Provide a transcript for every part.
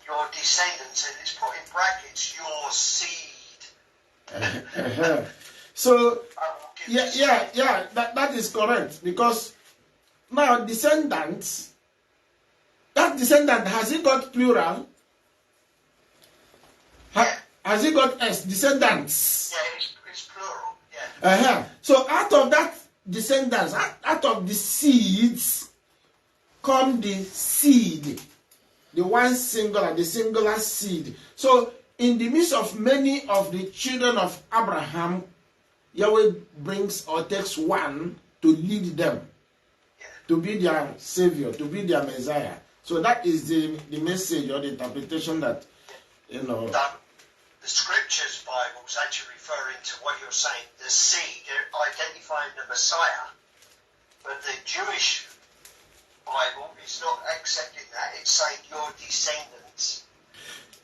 your descendants, and it's put in brackets, your seed. So, that is correct, because now descendants, that descendant, has he got plural? Has he got S, descendants? Yeah, it's plural, yeah. So out of that descendants, out of the seeds, come the seed, the one singular, the singular seed. So in the midst of many of the children of Abraham, Yahweh brings or takes one to lead them, to be their savior, to be their Messiah. So that is the message or the interpretation that, you know. The Scriptures Bible is actually referring to what you're saying, the seed, identifying the Messiah. But the Jewish Bible is not accepting that. It's saying your descendants.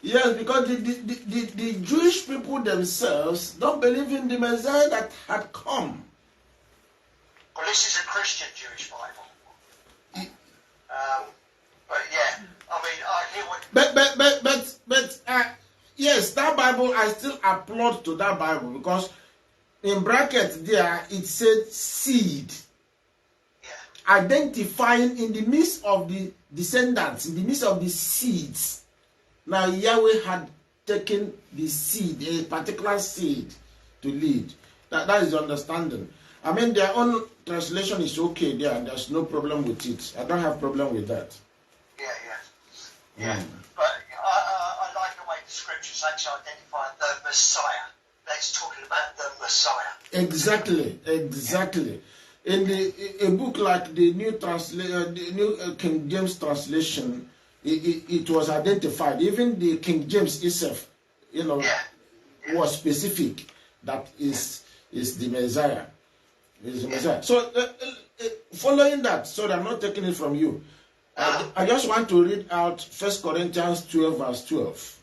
Yes, because the Jewish people themselves don't believe in the Messiah that had come. Well, this is a Christian Jewish Bible. But yeah, I mean, I hear what. But yes, that Bible, I still applaud to that Bible, because in brackets there it said seed. Identifying in the midst of the descendants, in the midst of the seeds. Now Yahweh had taken the seed, a particular seed, to lead. That is the understanding. I mean, their own translation is okay there, and there's no problem with it. I don't have problem with that. Yeah. But I like the way the Scriptures actually identify the Messiah. That's talking about the Messiah. Exactly. In a book like the New King James translation, it was identified. Even the King James itself, was specific. That is the Messiah. So, following that, so I'm not taking it from you. I just want to read out 1 Corinthians 12, verse 12.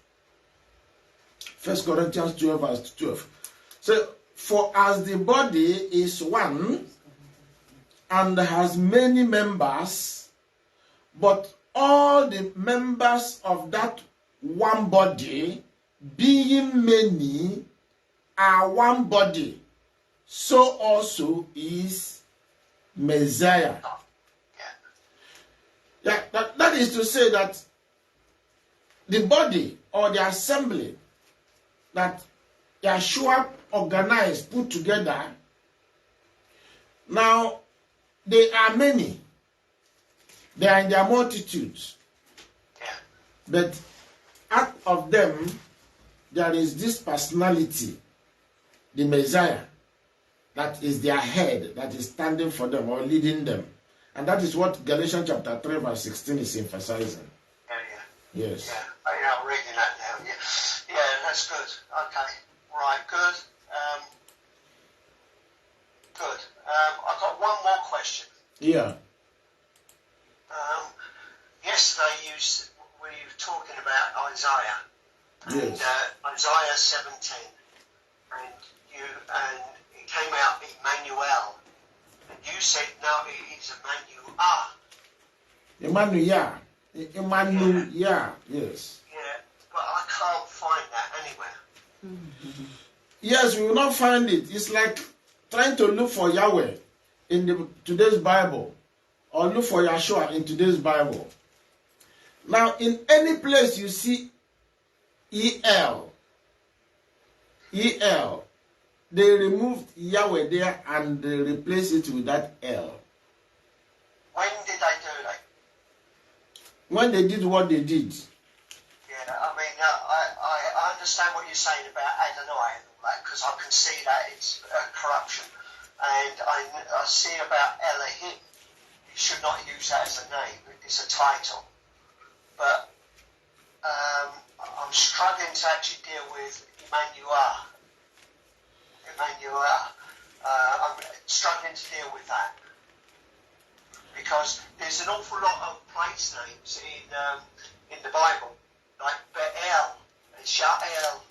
1 Corinthians 12, verse 12. So, for as the body is one and has many members, but all the members of that one body, being many, are one body, so also is Messiah. Yeah, that is to say that the body or the assembly that YAHSHUA organized, put together, now they are many. They are in their multitudes. But out of them, there is this personality, the Messiah, that is their head, that is standing for them or leading them. And that is what Galatians chapter 3, verse 16 is emphasizing. Yes. I'm reading that now. Yeah, that's good. Okay. Right, good. Good. I've got one more question. Yeah. Yesterday we were talking about Isaiah. And Isaiah 17. And it came out Emmanuel. And you said, no, it is Emmanuel. Emmanuel, yes. Yeah, but I can't find that anywhere. Yes, we will not find it. It's like trying to look for Yahweh in today's Bible, or look for YAHSHUA in today's Bible. Now, in any place you see EL, they removed Yahweh there and they replaced it with that L. When did they do that? When they did what they did. Yeah, I mean, I understand what you're saying about Adonai and all that, because I can see that it's corruption. And I see about Elohim. You should not use that as a name. It's a title. But I'm struggling to actually deal with Emmanuel. I'm struggling to deal with that. Because there's an awful lot of place names in the Bible, like Be'el and Sha'el.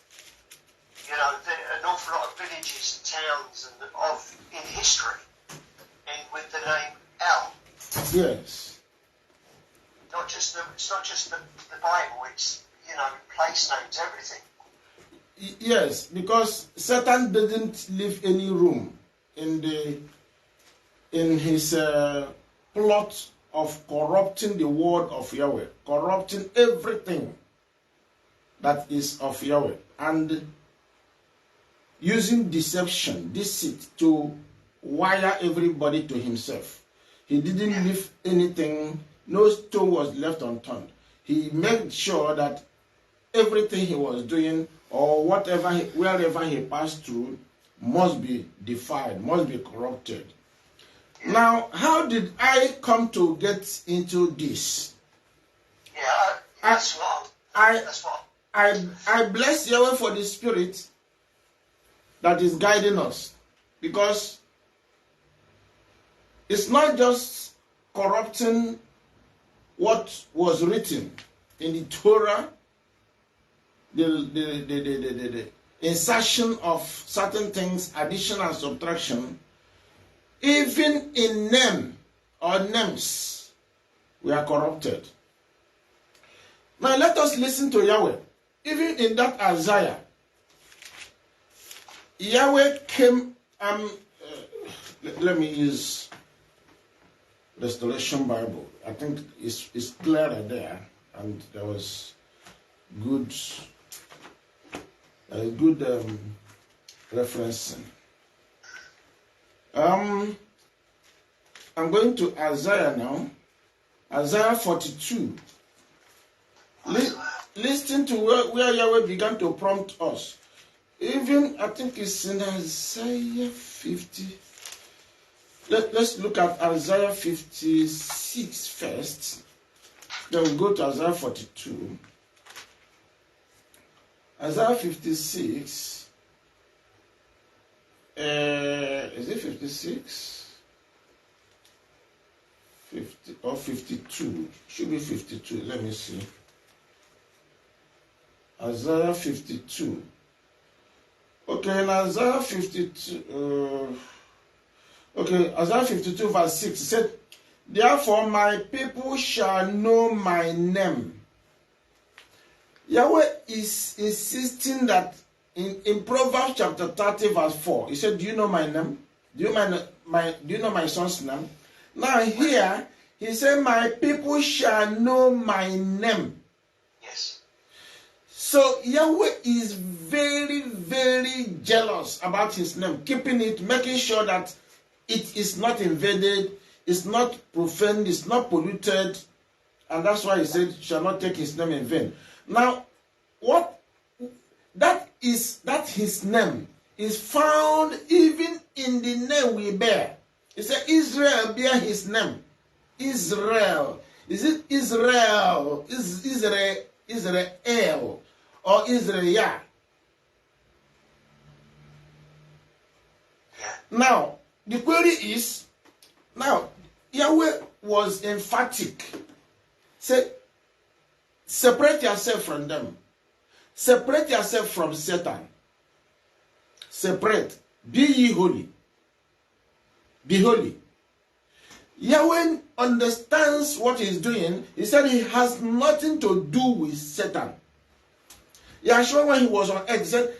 An awful lot of villages and towns in history, and with the name El. Yes. It's not just the Bible. It's, you know, place names, everything. Yes, because Satan didn't leave any room in his plot of corrupting the word of Yahweh, corrupting everything that is of Yahweh, and using deception, deceit, to wire everybody to himself. He didn't leave anything, no stone was left unturned. He made sure that everything he was doing, or wherever he passed through, must be defiled, must be corrupted. Now, how did I come to get into this? Yeah, that's what I bless Yahweh for the Spirit that is guiding us, because it's not just corrupting what was written in the Torah, the insertion of certain things, addition and subtraction. Even in name or names, we are corrupted. Now let us listen to Yahweh. Even in that Isaiah, Yahweh came. Let me use Restoration Bible. I think it's clearer there, and there was good referencing. I'm going to Isaiah now. Isaiah 42. Listen to where Yahweh began to prompt us. Even, I think it's in Isaiah 50. Let's look at Isaiah 56 first. Then we'll go to Isaiah 42. Isaiah 56. Is it 56? 50 or 52? Should be 52. Let me see. Isaiah 52. Okay, in Isaiah 52. Isaiah 52 verse 6. It said, "Therefore my people shall know my name." Yahweh is insisting that in Proverbs chapter 30 verse 4, he said, "Do you know my name? Do you know my son's name?" Now here, he said, "My people shall know my name." Yes. So Yahweh is very, very jealous about his name, keeping it, making sure that it is not invaded, it's not profaned, it's not polluted, and that's why he said, "Shall not take his name in vain." Now, that his name is found even in the name we bear. He said, "Israel bear his name." Israel. Is it Israel? Is Israel or Yisrayah? Now, the query is, now, Yahweh was emphatic. Say, separate yourself from them. Separate yourself from Satan. Separate. Be ye holy. Be holy. Yahweh understands what he's doing. He said he has nothing to do with Satan. YAHSHUA, when he was on earth, said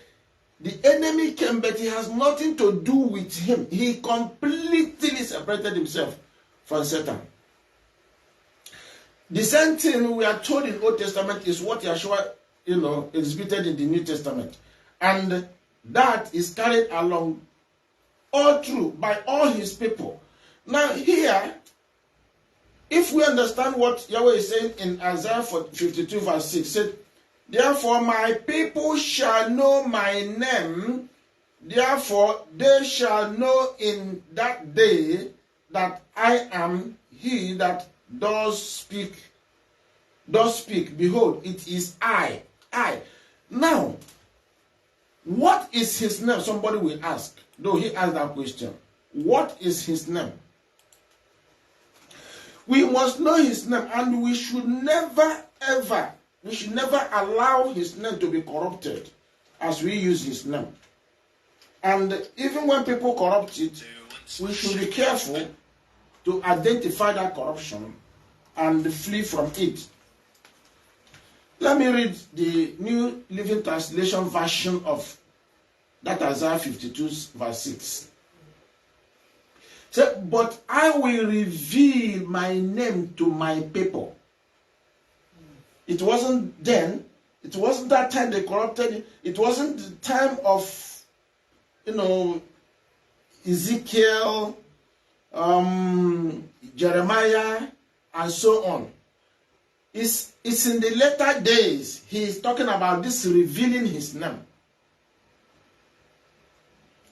the enemy came, but he has nothing to do with him. He completely separated himself from Satan. The same thing we are told in Old Testament is what YAHSHUA, exhibited in the New Testament. And that is carried along all through by all his people. Now here, if we understand what Yahweh is saying in Isaiah 52 verse 6, said, "Therefore my people shall know my name, therefore they shall know in that day that I am he that does speak. Behold, it is I. Now, what is his name? Somebody will ask, though he asked that question. What is his name? We must know his name, and we should never allow his name to be corrupted as we use his name. And even when people corrupt it, we should be careful to identify that corruption and flee from it. Let me read the New Living Translation version of that Isaiah 52 verse 6. So, but I will reveal my name to my people. It wasn't then. It wasn't that time they corrupted it. It wasn't the time of, Ezekiel, Jeremiah, and so on. It's in the later days. He is talking about this revealing his name.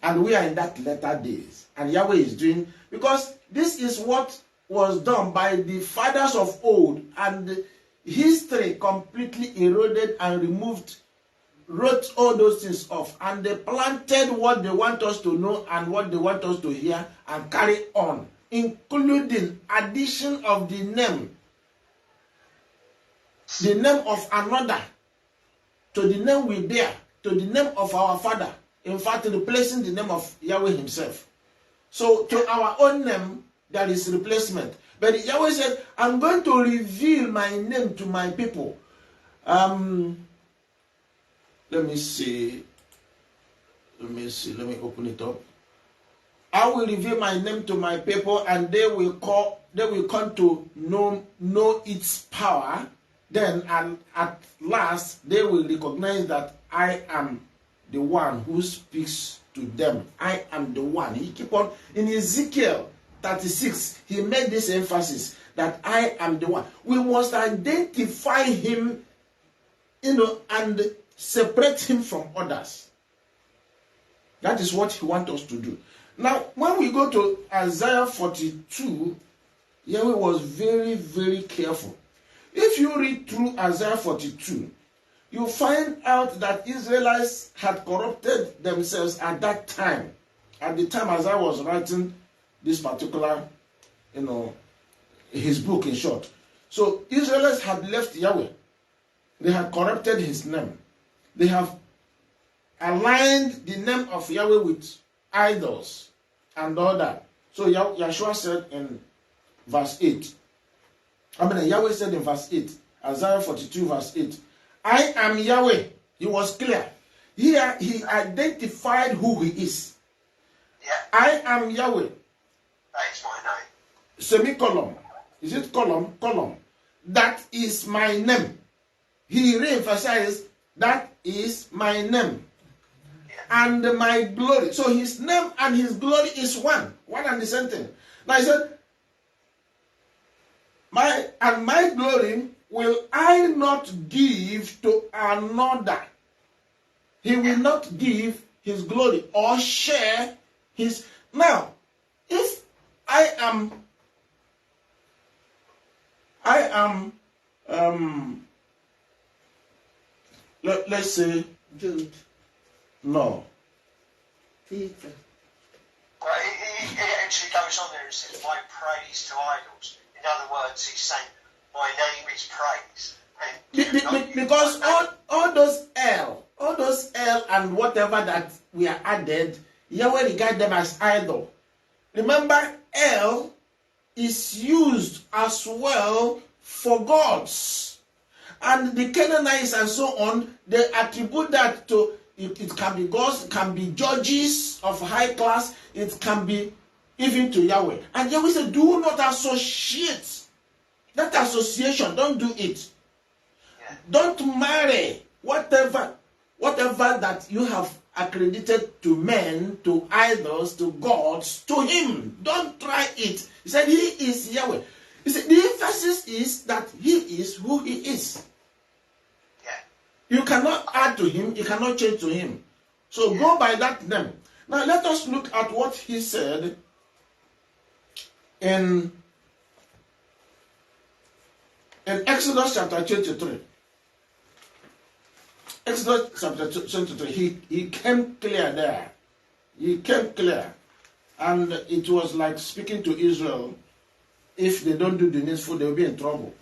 And we are in that latter days. And Yahweh is doing, because this is what was done by the fathers of old, and history completely eroded and wrote all those things off, and they planted what they want us to know and what they want us to hear and carry on, including addition of the name of another to the name we bear, to the name of our father. In fact, replacing the name of Yahweh himself. So to our own name, there is replacement. But Yahweh said, I'm going to reveal my name to my people. Let me see. Let me open it up. I will reveal my name to my people, and they will come to know its power. Then, and at last, they will recognize that I am the one who speaks to them. I am the one. He keep on in Ezekiel 36. He made this emphasis that I am the one. We must identify him, and separate him from others. That is what he wants us to do. Now, when we go to Isaiah 42, Yahweh was very, very careful. If you read through Isaiah 42, you find out that Israelites had corrupted themselves at that time. At the time Isaiah was writing this particular, his book in short. So Israelites had left Yahweh. They had corrupted his name. They have aligned the name of Yahweh with idols and all that. So Yahshua said in verse 8. Yahweh said in verse 8, Isaiah 42 verse 8, I am Yahweh. He was clear. Here he identified who he is. Yeah. I am Yahweh. That is my name. Semicolon. Is it column? Column. That is my name. He re-emphasized, that is my name. Yeah. And my glory. So his name and his glory is one. One and the same thing. Now he said, my glory will I not give to another. He will not give his glory or share his. Now, if I am let's say Jude. No. Peter. Well, he actually goes on there and says, my praise to idols. In other words, he's saying, my name is praise. And because all those L and whatever that we are added, Yahweh regard them as idol. Remember, L is used as well for gods. And the Canaanites and so on, they attribute that to, it can be gods, it can be judges of high class, it can be even to Yahweh. And Yahweh said, do not associate. That association, don't do it. Yeah. Don't marry whatever that you have accredited to men, to idols, to gods, to him. Don't try it. He said he is Yahweh. He said the emphasis is that he is who he is. Yeah. You cannot add to him, you cannot change to him. So go by that name. Now let us look at what he said in Exodus chapter 23. Exodus chapter 23, he came clear there. He came clear. And it was like speaking to Israel. If they don't do the needful, they'll be in trouble.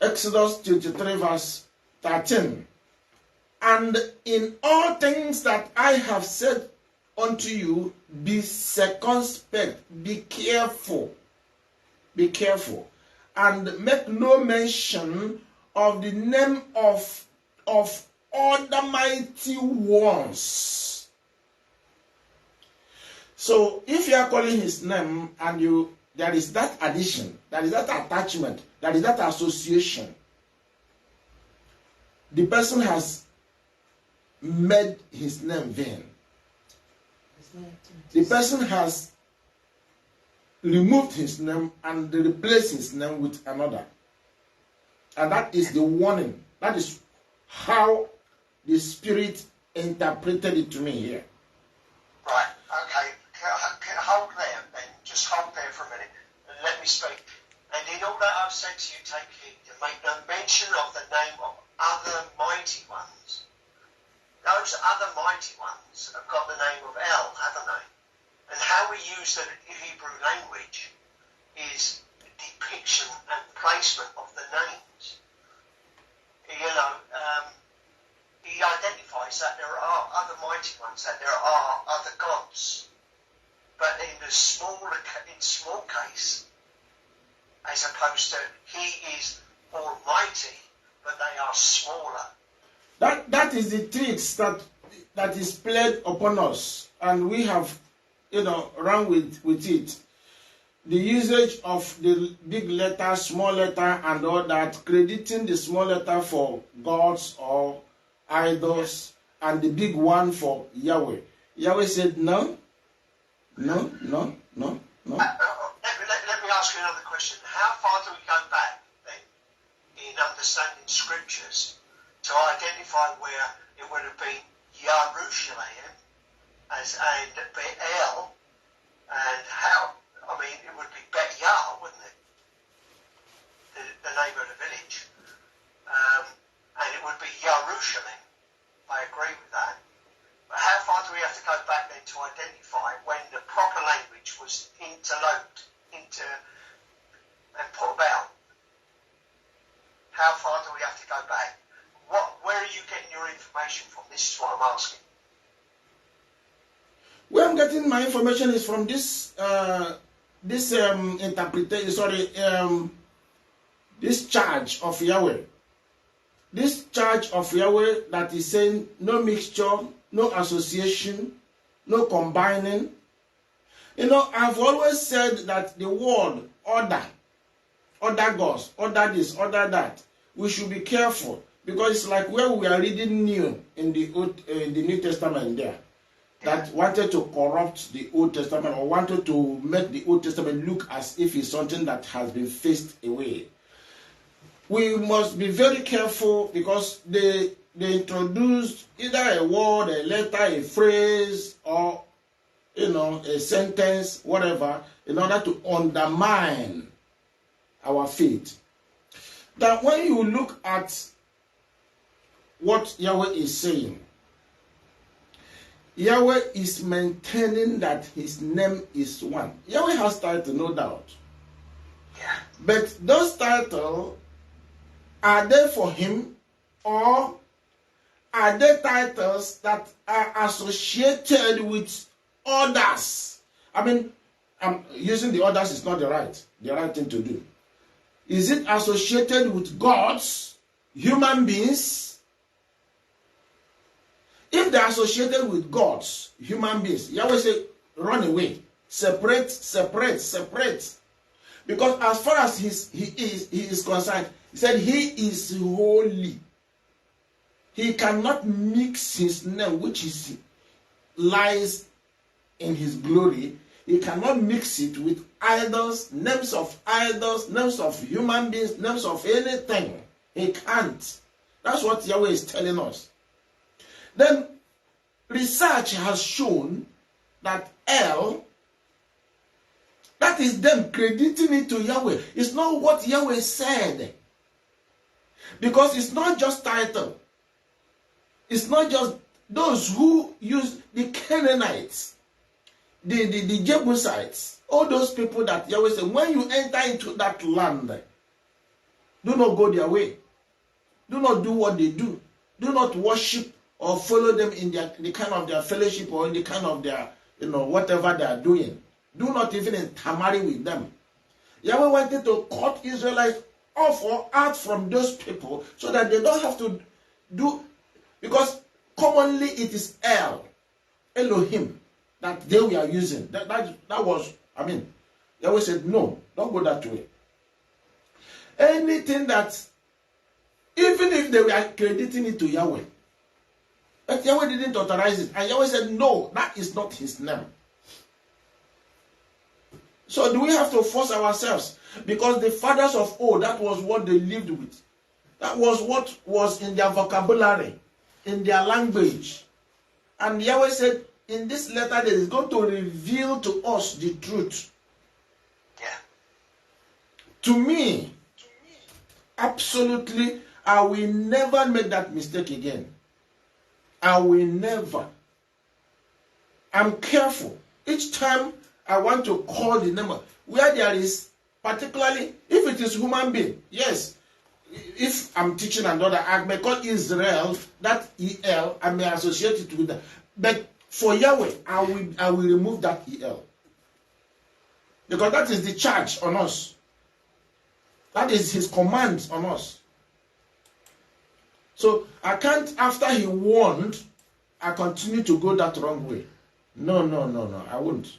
Exodus 23 verse 13. And in all things that I have said unto you, be circumspect, be careful. be careful, and make no mention of the name of other mighty ones. So if you are calling his name and there is that addition, there is that attachment, there is that association, the person has made his name vain. The person has removed his name and replaced his name with another. And that is the warning. That is how the Spirit interpreted it to me here. Right, okay. Hold there, then. Just hold there for a minute and let me speak. And in all that I've said to you, take heed to make no mention of the name of other mighty ones. Those other mighty ones have got the name of El, haven't they? And how we use the Hebrew language is depiction and placement of the names. You know, he identifies that there are other mighty ones, that there are other gods. But in small case, as opposed to he is almighty, but they are smaller. That is the tricks that is played upon us, and we have, run with it. The usage of the big letter, small letter, and all that, crediting the small letter for gods or idols, and the big one for Yahweh. Yahweh said, no. Let me ask you another question. How far do we go back, then, in understanding scriptures to identify where it would have been YAHSHUA and Be'el, and how, it would be Bet-Yah, wouldn't it? The name of the village. And it would be Yerushalayim. I agree with that. But how far do we have to go back then to identify when the proper language was interloped and put about? How far do we have to go back? Where are you getting your information from? This is what I'm asking. Where I'm getting my information is from this interpretation. This charge of Yahweh. This charge of Yahweh that is saying no mixture, no association, no combining. I've always said that the word order gods, order this, order that, we should be careful, because it's like where we are reading new in the New Testament there, that wanted to corrupt the Old Testament or wanted to make the Old Testament look as if it's something that has been phased away. We must be very careful, because they introduced either a word, a letter, a phrase, or a sentence, whatever, in order to undermine our faith. That when you look at what Yahweh is saying, Yahweh is maintaining that his name is one. Yahweh has title, no doubt. But those titles, are they for him, or are they titles that are associated with others? Using the others is not the right thing to do. Is it associated with gods, human beings? If they are associated with gods, human beings, Yahweh said, run away, separate. Because as far as he is concerned, he said he is holy. He cannot mix his name, which lies in his glory. He cannot mix it with idols, names of human beings, names of anything. He can't. That's what Yahweh is telling us. Then research has shown that El, that is them crediting it to Yahweh. It's not what Yahweh said. Because it's not just title. It's not just those who use the Canaanites, the Jebusites, all those people that Yahweh said, when you enter into that land, do not go their way. Do not do what they do. Do not worship or follow them in the kind of their fellowship or in the kind of their, whatever they are doing. Do not even intermarry with them. Yahweh wanted to cut Israelites off or out from those people so that they don't have to do, because commonly it is Elohim, that they were using. That was, Yahweh said, no, don't go that way. Anything that, even if they were crediting it to Yahweh, but Yahweh didn't authorize it. And Yahweh said, no, that is not his name. So do we have to force ourselves? Because the fathers of old, that was what they lived with. That was what was in their vocabulary, in their language. And Yahweh said, in this letter, that is going to reveal to us the truth. Yeah. To me, absolutely, I will never make that mistake again. I will never. I'm careful. Each time I want to call the name, where there is, particularly, if it is human being, yes. If I'm teaching another, I may call Israel, that EL, I may associate it with that. But for Yahweh, I will remove that EL. Because that is the charge on us. That is his command on us. So I can't, after he warned, I continue to go that wrong way. No, I won't.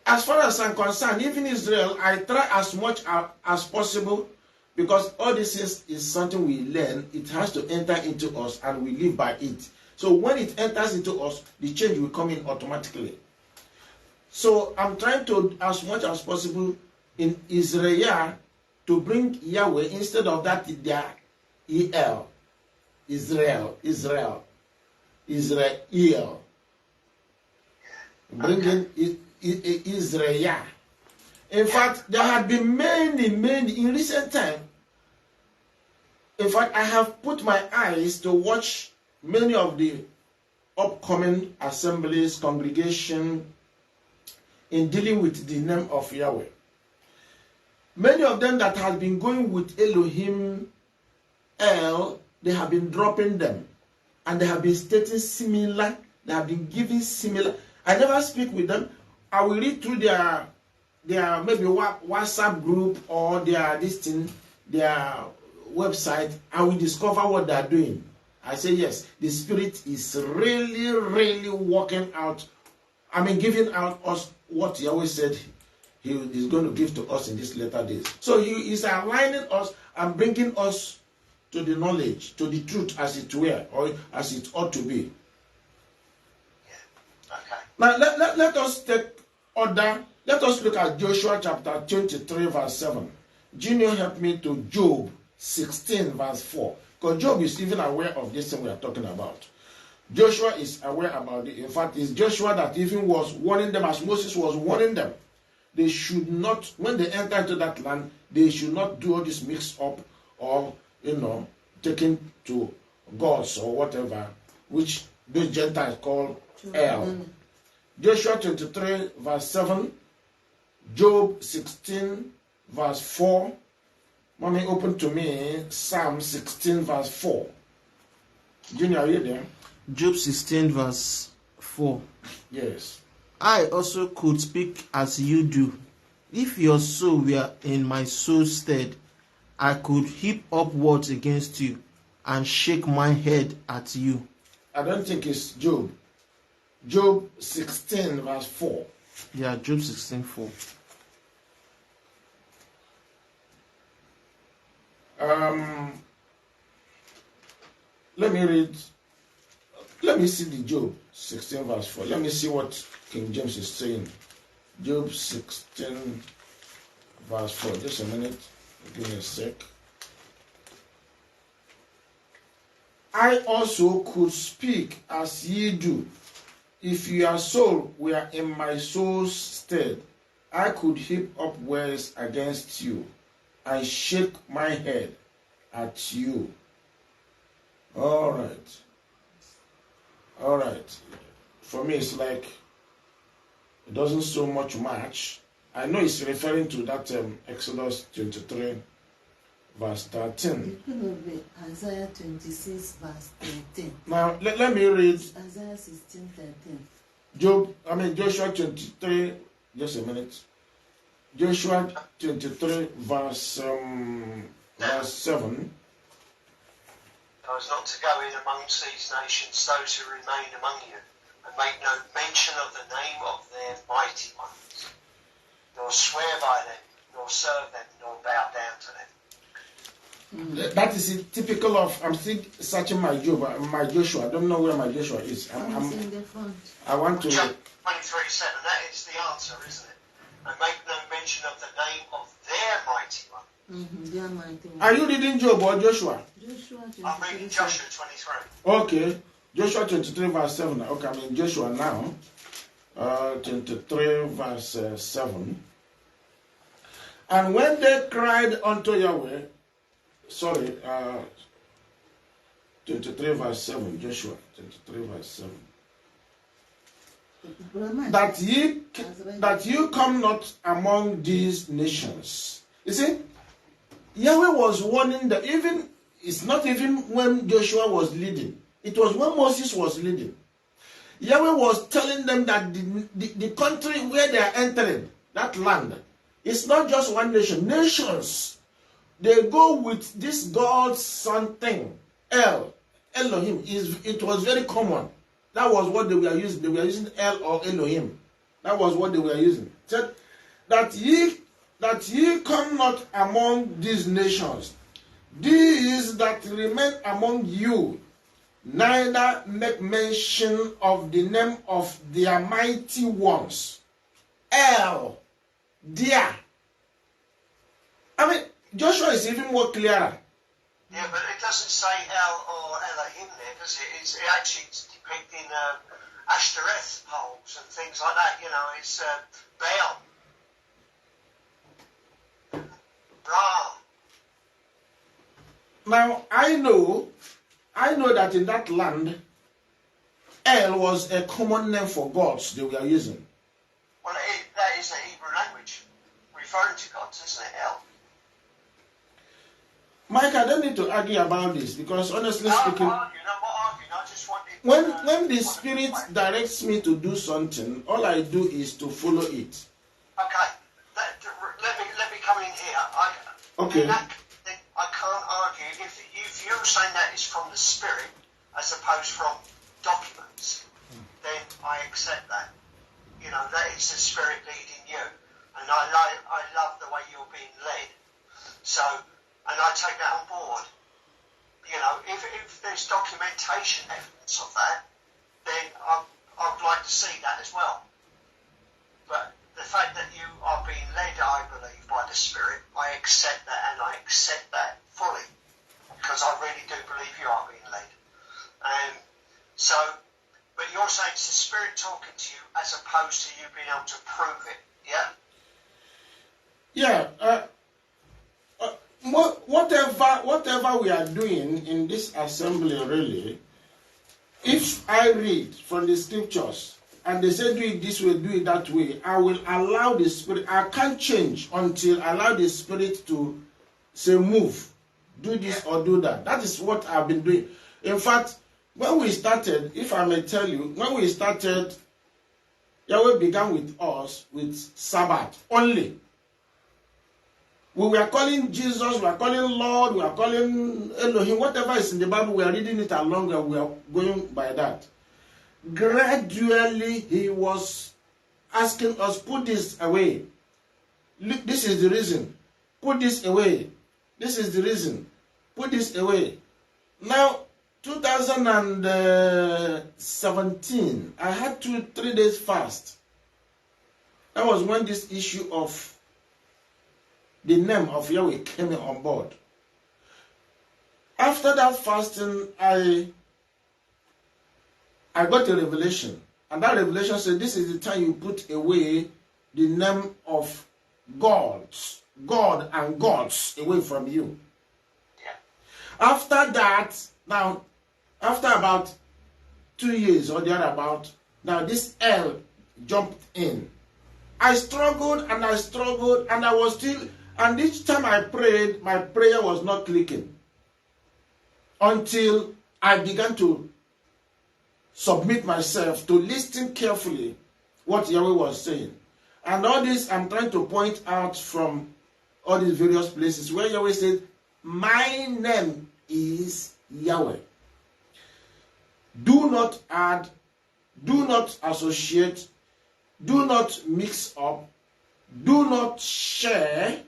As far as I'm concerned, even Israel, I try as much as possible, because all this is something we learn. It has to enter into us and we live by it. So when it enters into us, the change will come in automatically. So I'm trying to, as much as possible, in Yisrayah, to bring Yahweh instead of that their EL. Israel. Bring in Yisrayah. In fact, there have been many in recent time. In fact, I have put my eyes to watch many of the upcoming assemblies, congregation, in dealing with the name of Yahweh. Many of them that have been going with Elohim, El, they have been dropping them. And they have been stating similar, they have been giving similar. I never speak with them. I will read through their maybe WhatsApp group or their website. I will discover what they are doing. I say, yes, the Spirit is really working out. Giving out us what Yahweh said he is going to give to us in these latter days. So he is aligning us and bringing us to the knowledge, to the truth as it were, or as it ought to be. Yeah. Okay. Now let us take order. Let us look at Joshua chapter 23 verse 7. Junior, help me to Job 16 verse 4. Because Job is even aware of this thing we are talking about. Joshua is aware about it. In fact, it's Joshua that even was warning them, as Moses was warning them. They should not, when they enter into that land, they should not do all this mix up or, taken to gods or whatever, which those Gentiles call El. Joshua 23 verse 7, Job 16 verse 4. Mommy, open to me Psalm 16 verse 4. Junior, are you there? Job 16 verse 4. Yes. I also could speak as you do. If your soul were in my soul's stead, I could heap up words against you and shake my head at you. I don't think it's Job. Job 16 verse 4. Yeah, Job 16 4. Let me read. Let me see the Job 16 verse 4. Let me see what King James is saying. Job 16 verse 4. Just a minute. Give me a sec. I also could speak as ye do. If your soul were in my soul's stead, I could heap up words against you and shake my head at you. All right. For me, it's like it doesn't so much match. I know it's referring to that Exodus 23, verse 13. It could be Isaiah 26, verse 13. Now, let me read Isaiah 16, 13. Joshua 23, just a minute. Joshua 23, verse 7. I was not to go in amongst these nations, those who remain among you, and make no mention of the name of their mighty ones, nor swear by them, nor serve them, nor bow down to them. That is typical of, I'm still searching my Joshua. I don't know where my Joshua is. It's in the front. I want to. 23:7, that is the answer, isn't it? And make no mention of the name of their mighty one. Their mighty one. Are you reading Job or Joshua? Joshua I'm reading 23. Joshua 23. Okay. Joshua 23, verse 7. Okay, I'm in Joshua now. 23, verse 7. And when they cried unto Yahweh, 23, verse 7. Joshua 23, verse 7. That you come not among these nations. You see, Yahweh was warning that it's not even when Joshua was leading. It was when Moses was leading. Yahweh was telling them that the country where they are entering, that land, it's not just one nation. Nations, they go with this God something, Elohim. It was very common. That was what they were using. They were using El or Elohim. That was what they were using. Said that ye come not among these nations, these that remain among you, neither make mention of the name of their mighty ones. El, dear. I mean, Joshua is even more clearer. Yeah, but it doesn't say El or Elohim there, does it? It actually is depicting Ashtoreth poles and things like that. You know, it's Baal, Ra. Now, I know that in that land, El was a common name for gods they were using. Well, that is the Hebrew language referring to gods, isn't it? El. Mike, I don't need to argue about this because honestly speaking, I just wanted when the Spirit directs me to do something, all I do is to follow it. Okay, let me come in here. Okay. I can't argue if you're saying that is from the Spirit as opposed from documents, then I accept that. You know, that is the Spirit leading you, and I love the way you're being led. So, and I take that on board. You know, if there's documentation evidence of that, then I'd like to see that as well. But the fact that you are being led, I believe, by the Spirit, I accept that, and I accept that fully, because I really do believe you are being led. But you're saying it's the Spirit talking to you as opposed to you being able to prove it, yeah? Yeah. Whatever we are doing in this assembly, really, if I read from the scriptures and they say do it this way, do it that way, I will allow the Spirit. I can't change until I allow the Spirit to say move, do this or do that. That is what I've been doing. In fact, when we started, if I may tell you, when we started, Yahweh began with us with Sabbath only. We were calling Jesus, we were calling Lord, we were calling Elohim, whatever is in the Bible, we are reading it along and we are going by that. Gradually, he was asking us, put this away. Look, this is the reason. Put this away. This is the reason. Put this away. Now, 2017, I had 3 days fast. That was when this issue of the name of Yahweh came on board. After that fasting, I got a revelation. And that revelation said, this is the time you put away the name of God and gods away from you. Yeah. After that, now, after about 2 years or thereabout, now this L jumped in. I struggled and I was still, and each time I prayed, my prayer was not clicking. Until I began to submit myself to listen carefully what Yahweh was saying. And all this I'm trying to point out from all these various places where Yahweh said, my name is Yahweh. Do not add, do not associate, do not mix up, do not share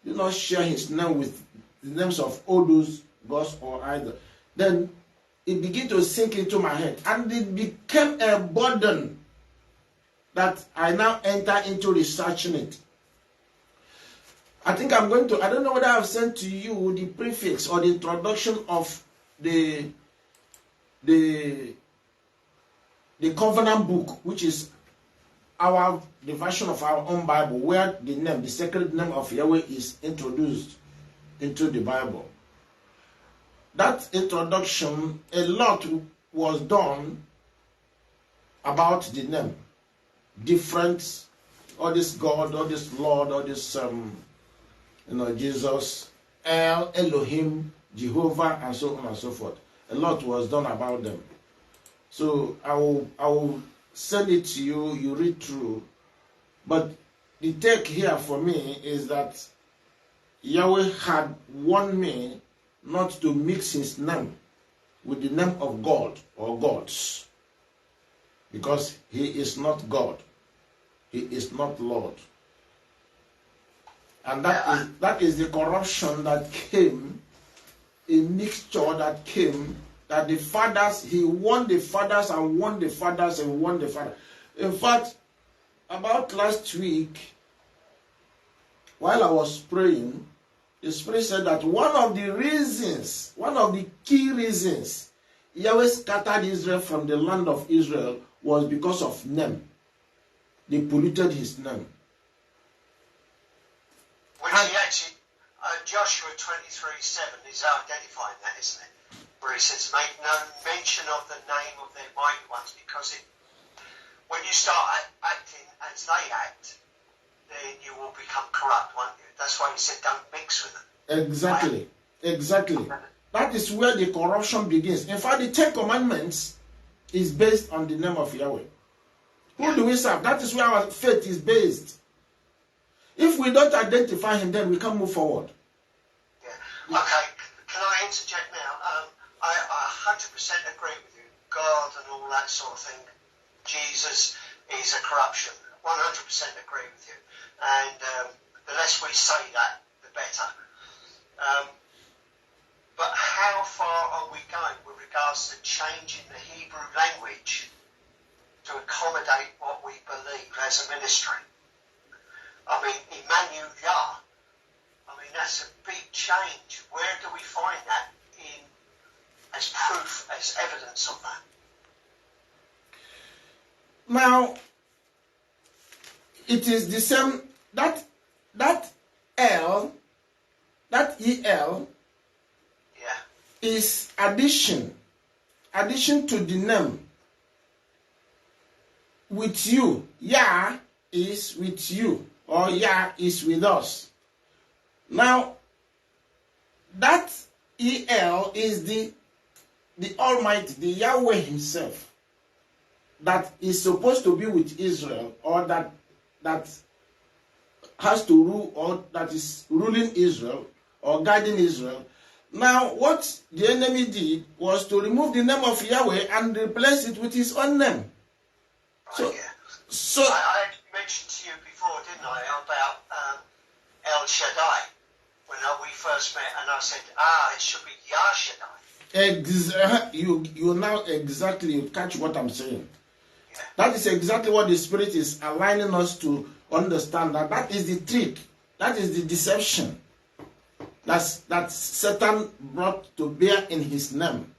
his name with the names of all those gods or either. Then it began to sink into my head, and it became a burden that I now enter into researching it. I think I'm going to, I don't know whether I've sent to you the prefix or the introduction of the covenant book, which is the version of our own Bible, where the sacred name of Yahweh is introduced into the Bible. That introduction, a lot was done about the name. Different, all this God, all this Lord, all this Jesus, El, Elohim, Jehovah, and so on and so forth. A lot was done about them. So I will send it to you, you read through. But the take here for me is that Yahweh had warned me not to mix his name with the name of God or gods, because he is not God. He is not Lord. And that is the corruption that came, a mixture that came, that the fathers, he warned the fathers and warned the fathers and warned the fathers. In fact, about last week, while I was praying, the Spirit said that one of the key reasons Yahweh scattered Israel from the land of Israel was because of name. They polluted his name. Which he actually, Joshua 23:7 is identifying that, isn't it? Where he says, make no mention of the name of their mighty ones, because when you start acting as they act, then you will become corrupt, won't you? That's why he said don't mix with them. Exactly. Right? Exactly. That is where the corruption begins. In fact, the Ten Commandments is based on the name of Yahweh. Who do we serve? That is where our faith is based. If we don't identify him, then we can't move forward. Yeah. Okay, can I interject now? I 100% agree with you. God and all that sort of thing. Jesus is a corruption. 100% agree with you. And the less we say that, the better. But how far are we going with regards to changing the Hebrew language to accommodate what we believe as a ministry? I mean, Emmanuel Yah, I mean, that's a big change. Where do we find that as proof, as evidence of that? Now, it is the same, that El, that EL, is addition to the name. With you, Yah is with you, or Yah is with us. Now, that EL is the Almighty, the Yahweh himself, that is supposed to be with Israel, or that has to rule, or that is ruling Israel, or guiding Israel. Now, what the enemy did was to remove the name of Yahweh and replace it with his own name. So I mentioned to you before, didn't I, about El Shaddai, when we first met, and I said, it should be YAHSHUA. You now exactly catch what I'm saying. Yeah. That is exactly what the Spirit is aligning us to understand. That is the trick. That is the deception that Satan brought to bear in his name.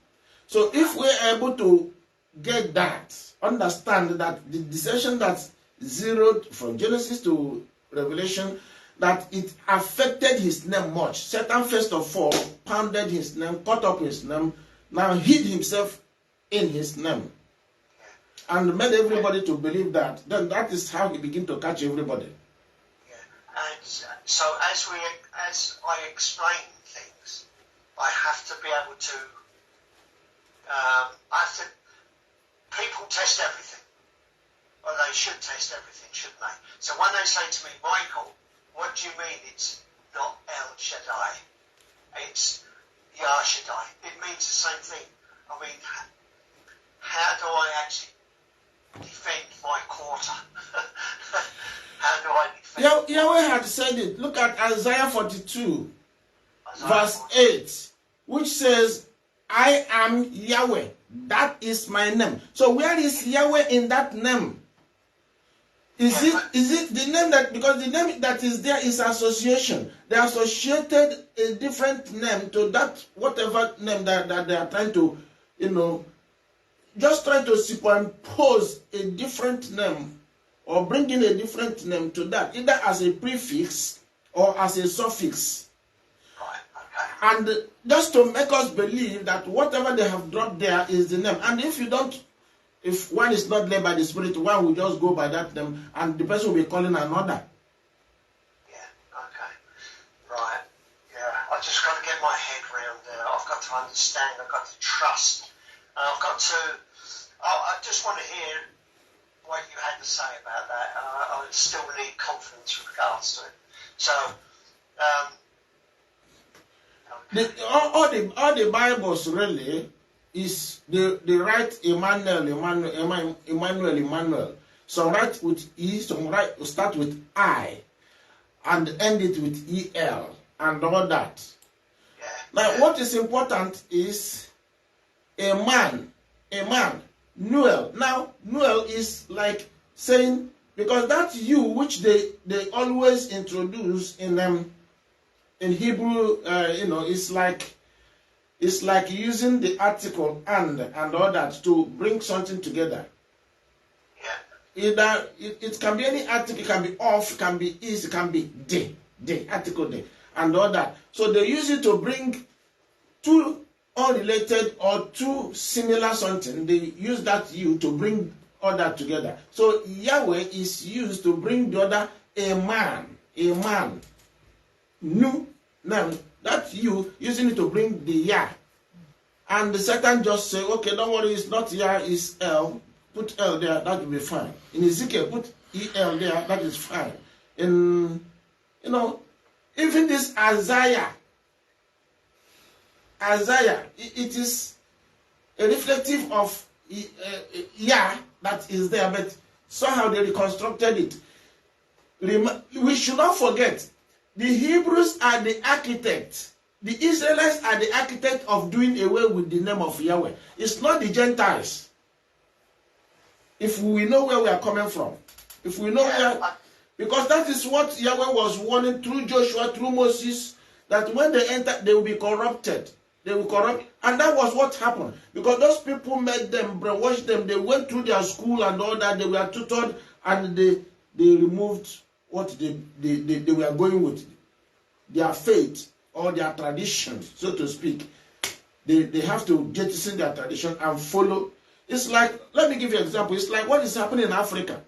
So if we're able to get that, understand that the deception that's zeroed from Genesis to Revelation, that it affected his name much. Satan, first of all, pounded his name, cut up his name, now hid himself in his name, and made everybody to believe that. Then that is how he began to catch everybody. Yeah. And so as I explain things, I have to be able to, people test everything. Or they should test everything, shouldn't they? So when they translate to me, Michael, what do you mean it's not El Shaddai? It's YAHSHUA. It means the same thing. I mean, how do I actually defend my quarter? How do I defend? Yahweh had said it. Look at Isaiah 42, Isaiah verse 42. 8, which says, I am Yahweh. That is my name. So where is Yahweh in that name? Is it the name that, because the name that is there is association. They associated a different name to that, whatever name that they are trying to, just trying to superimpose a different name or bring in a different name to that, either as a prefix or as a suffix. Right, okay. And just to make us believe that whatever they have dropped there is the name. And if one is not led by the Spirit, one will just go by that name, and the person will be calling another. Yeah, okay. Right, yeah. I just got to get my head around there. I've got to understand, I've got to trust. I've got to, I just want to hear what you had to say about that. I still need confidence with regards to it. So, okay. All the Bibles really is they write Emmanuel. Some write with E, some start with I, and end it with EL, and all that. Yeah. Now, what is important is a man, Noel. Now, Noel is like saying, because that you which they always introduce in Hebrew, it's like using the article and all that to bring something together. Yeah. Either it can be any article, it can be off, it can be is, it can be day, article day, and all that. So they use it to bring two unrelated or two similar something. They use that you to bring all that together. So Yahweh is used to bring the other a man. Nu, now that you using it to bring the Yah. And the Satan just say, okay, don't worry, it's not Yah, it's L. Put L there, that will be fine. In Ezekiel, put EL there, that is fine. In, even this Isaiah, it is a reflective of Yah that is there, but somehow they reconstructed it. We should not forget, the Hebrews are the architects. The Israelites are the architect of doing away with the name of Yahweh. It's not the Gentiles. If we know where we are coming from, if we know where, because that is what Yahweh was warning through Joshua, through Moses, that when they enter, they will be corrupted. They will corrupt, and that was what happened. Because those people made them, brainwashed them, they went through their school and all that, they were tutored, and they removed what they were going with, their faith or their tradition, so to speak. They have to jettison their tradition and follow. It's like, let me give you an example. It's like what is happening in Africa.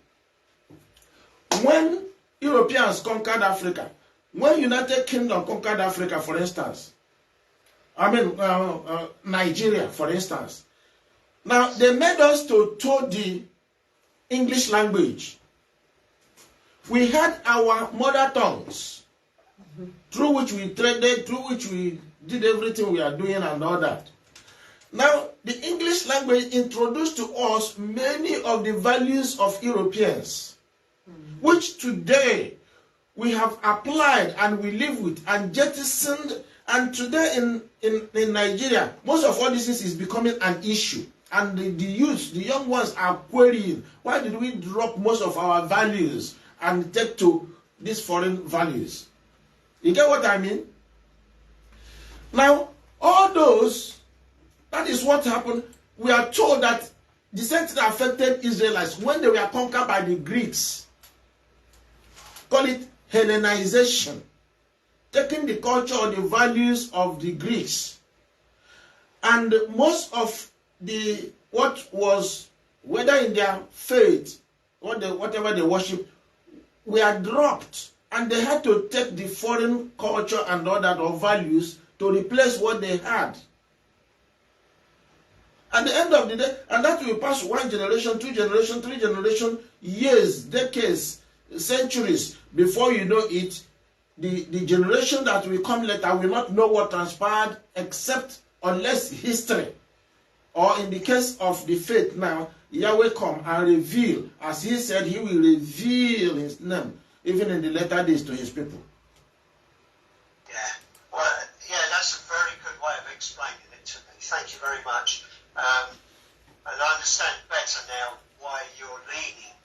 When Europeans conquered Africa, when United Kingdom conquered Africa, for instance, Nigeria, for instance. Now, they made us to tow the English language. We had our mother tongues, through which we traded, through which we did everything we are doing and all that. Now, the English language introduced to us many of the values of Europeans, which today we have applied and we live with and jettisoned. And today in Nigeria, most of all this is becoming an issue. And the youth, the young ones are querying, why did we drop most of our values and take to these foreign values? You get what I mean? Now, all those, that is what happened. We are told that the same thing affected Israelites when they were conquered by the Greeks. Call it Hellenization. Taking the culture or the values of the Greeks. And most of what was, whether in their faith or whatever they worship, were dropped. And they had to take the foreign culture and all that or values to replace what they had. At the end of the day, and that will pass one generation, two generation, three generation, years, decades, centuries. Before you know it, the generation that will come later will not know what transpired except unless history, or in the case of the faith now, Yahweh come and reveal, as he said, he will reveal his name even in the latter days to his people. Yeah, well, yeah, that's a very good way of explaining it to me. Thank you very much. And I understand better now why you're leaning,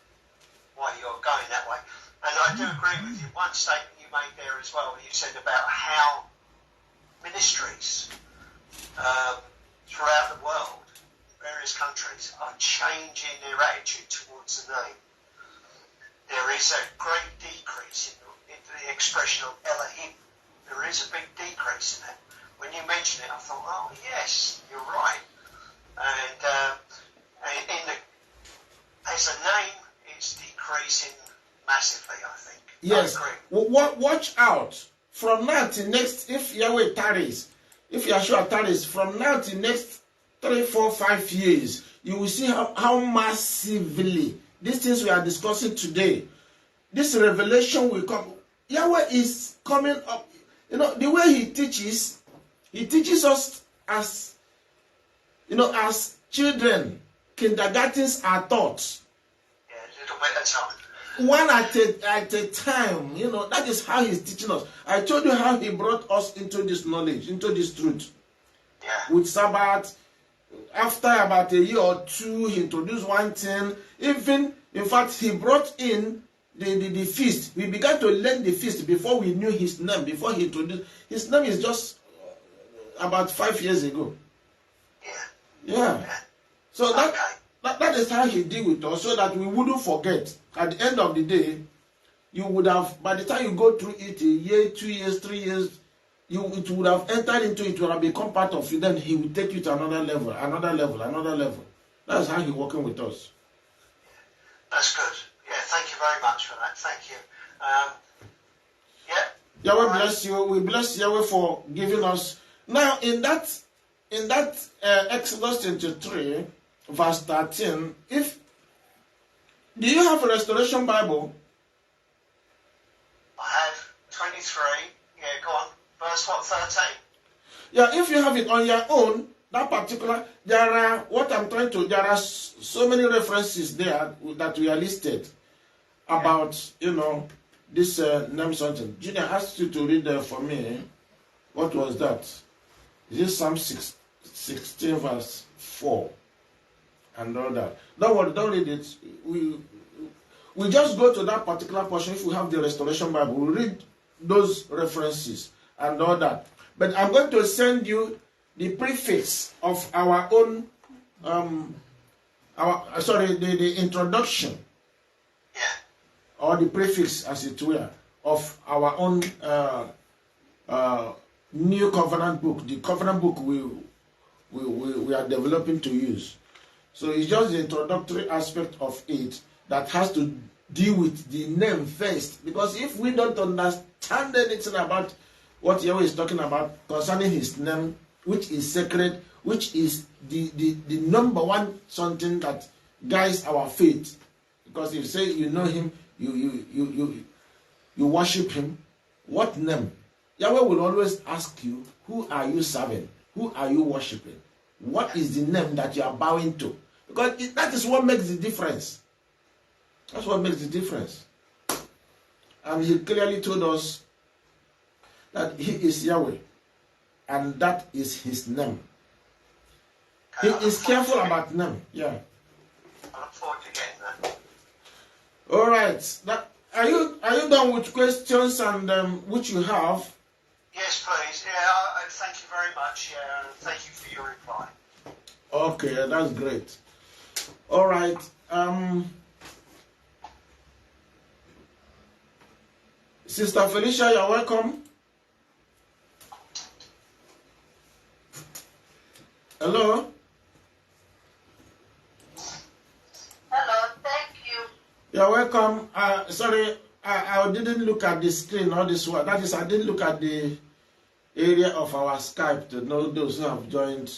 why you're going that way. And I do agree with you. One statement you made there as well, you said about how ministries throughout the world, various countries, are changing their attitude towards the name. There is a great decrease in the expression of Elohim. There is a big decrease in it. When you mention it, I thought, oh yes, you're right. And as a name, it's decreasing massively, I think. Yes. I agree. Watch out. From now to next, if Yahweh tarries, if Yahshua tarries, from now to next 3, 4, 5 years, you will see how massively these things we are discussing today, this revelation will come. Yahweh is coming up. You know, the way he teaches us as, you know, as children. Kindergartens are taught. Yeah, a little bit at a time. One at a time, you know, that is how he's teaching us. I told you how he brought us into this knowledge, into this truth. Yeah. With Sabbath, after about a year or two, he introduced one thing. Even, in fact, he brought in the feast. We began to learn the feast before we knew his name, before he introduced. His name is just about 5 years ago. Yeah. So that is how he did with us, so that we wouldn't forget. At the end of the day, you would have, by the time you go through it, a year, 2 years, 3 years, it would have entered into it, would have become part of you. Then he will take you to another level, another level, another level. That's how he's working with us. That's good. Yeah, thank you very much for that. Thank you. Yeah. Yahweh bless you. We bless Yahweh for giving us. Now, in that Exodus 23, verse 13, do you have a Restoration Bible? I have 23. Yeah, go on. Verse what, 13? Yeah, if you have it on your own, that particular, there are so many references there that we are listed about, you know, this name something. Junior, I asked you to read there for me. What was that? Is it Psalm 16 verse 4 and all that? Don't worry, don't read it. We just go to that particular portion. If we have the Restoration Bible, we read those references and all that. But I'm going to send you the prefix of our own, the introduction, or the prefix, as it were, of our own new covenant book, the covenant book we are developing to use. So it's just the introductory aspect of it that has to deal with the name first. Because if we don't understand anything about what Yahweh is talking about concerning his name, which is sacred, which is the number one something that guides our faith. Because if you say you know him, you worship him, what name? Yahweh will always ask you, who are you serving? Who are you worshiping? What is the name that you are bowing to? Because that is what makes the difference. That's what makes the difference. And he clearly told us that he is Yahweh, and that is his name. He is careful about name. Yeah. I look forward to getting that. All right. Are you done with questions and which you have? Yes, please. Yeah, thank you very much. Yeah, and thank you for your reply. Okay, that's great. All right. Sister Felicia, you're welcome. Hello. Hello, thank you. You're welcome. Sorry, I didn't look at the screen all this while. That is, I didn't look at the area of our Skype to know those who have joined.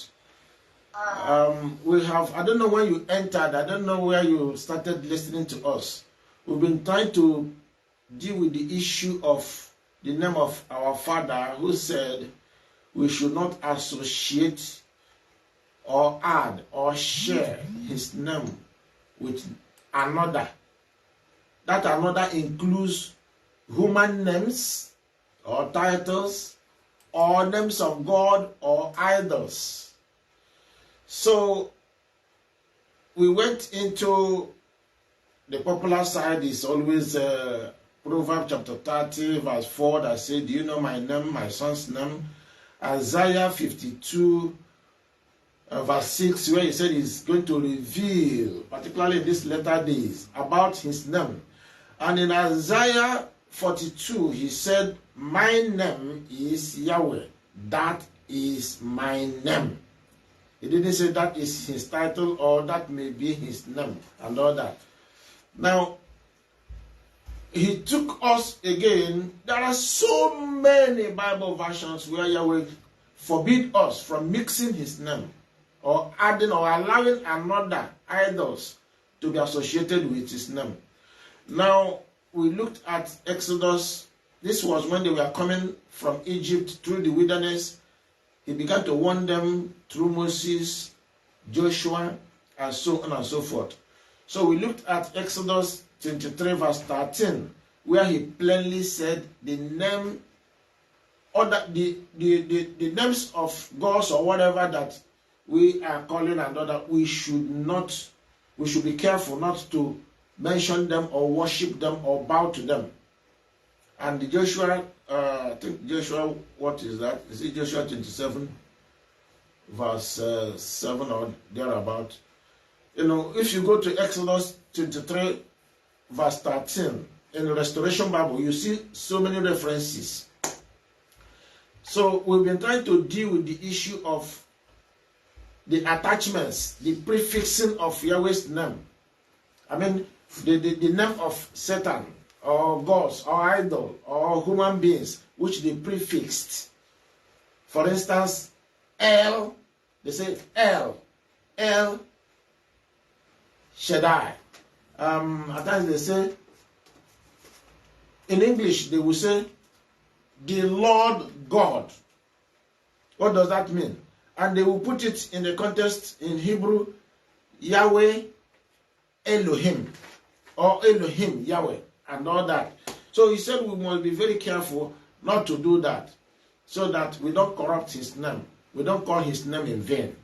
We have, I don't know when you entered, I don't know where you started listening to us. we've been trying to deal with the issue of the name of our Father, who said we should not associate or add or share his name with another. That another includes human names or titles or names of God or idols. So we went into the popular side is always Proverbs chapter 30 verse 4 that said, do you know my name, my son's name? Isaiah 52 verse 6 where he said he's going to reveal, particularly in these latter days, about his name. And in Isaiah 42 he said, my name is Yahweh. That is my name. He didn't say that is his title or that may be his name and all that. Now, he took us again. There are so many Bible versions where Yahweh forbid us from mixing his name or adding or allowing another idols to be associated with his name. Now, we looked at Exodus. This was when they were coming from Egypt through the wilderness. He began to warn them through Moses, Joshua, and so on and so forth. So we looked at Exodus 23 verse 13, where he plainly said the name or the names of gods or whatever that we are calling another, we should be careful not to mention them or worship them or bow to them. And Joshua, I think Joshua, what is that? Is it Joshua 27 verse 7 or thereabout? You know, if you go to Exodus 23 verse 13 in the Restoration Bible, you see so many references. So we've been trying to deal with the issue of the attachments, the prefixing of Yahweh's name. I mean, the name of Satan or gods or idol or human beings, which they prefixed. For instance, El, they say El Shaddai. At times they say, in English, they will say, the Lord God. What does that mean? And they will put it in the context in Hebrew, Yahweh Elohim, or Elohim Yahweh, and all that. So he said we must be very careful not to do that, so that we don't corrupt his name. We don't call his name in vain.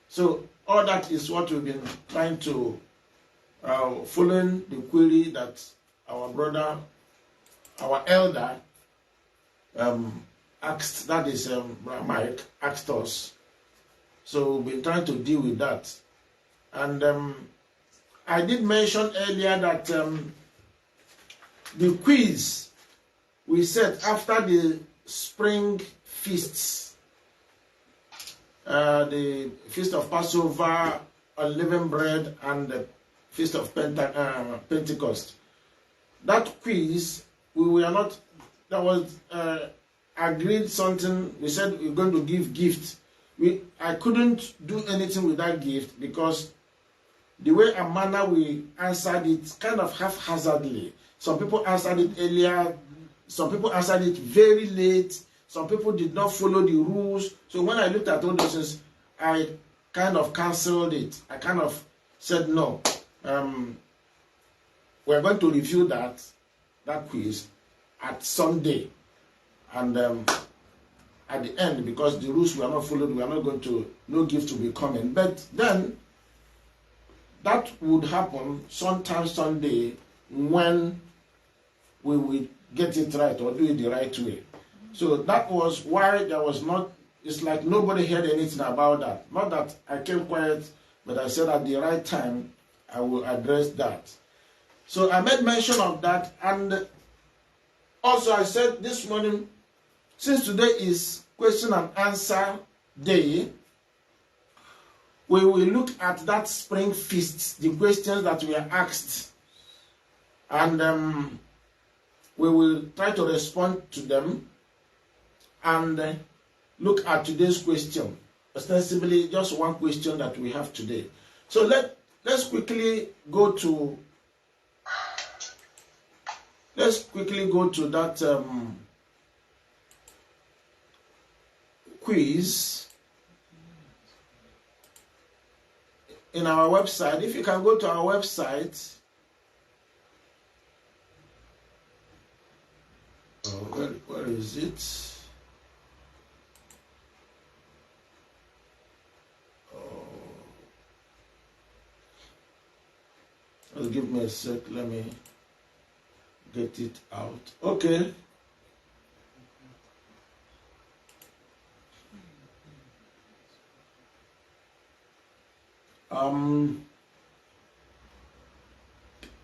So all that is what we've been trying to, following the query that our brother, our elder, asked, that is Mike, asked us. So we've been trying to deal with that. And I did mention earlier that the quiz we said after the spring feasts, the feast of Passover, unleavened bread, and the feast of Pentecost. That quiz, we were not, that was agreed something. We said we're going to give gifts. I couldn't do anything with that gift because the way and manner we answered it kind of haphazardly. Some people answered it earlier, some people answered it very late, some people did not follow the rules. So when I looked at all those things, I kind of cancelled it. I kind of said no. We're going to review that quiz at Sunday. And at the end, because the rules were not followed, we are not going to, no gift will be coming. But then, that would happen sometime Sunday when we will get it right or do it the right way. So that was why there was not, it's like nobody heard anything about that. Not that I kept quiet, but I said at the right time, I will address that. So I made mention of that, and also I said this morning, since today is question and answer day, we will look at that spring feast, the questions that were asked, and we will try to respond to them and look at today's question, ostensibly just one question that we have today. So let's quickly go to let's quickly go to that quiz in our website. If you can go to our website, where is it? Give me a sec, let me get it out. Okay.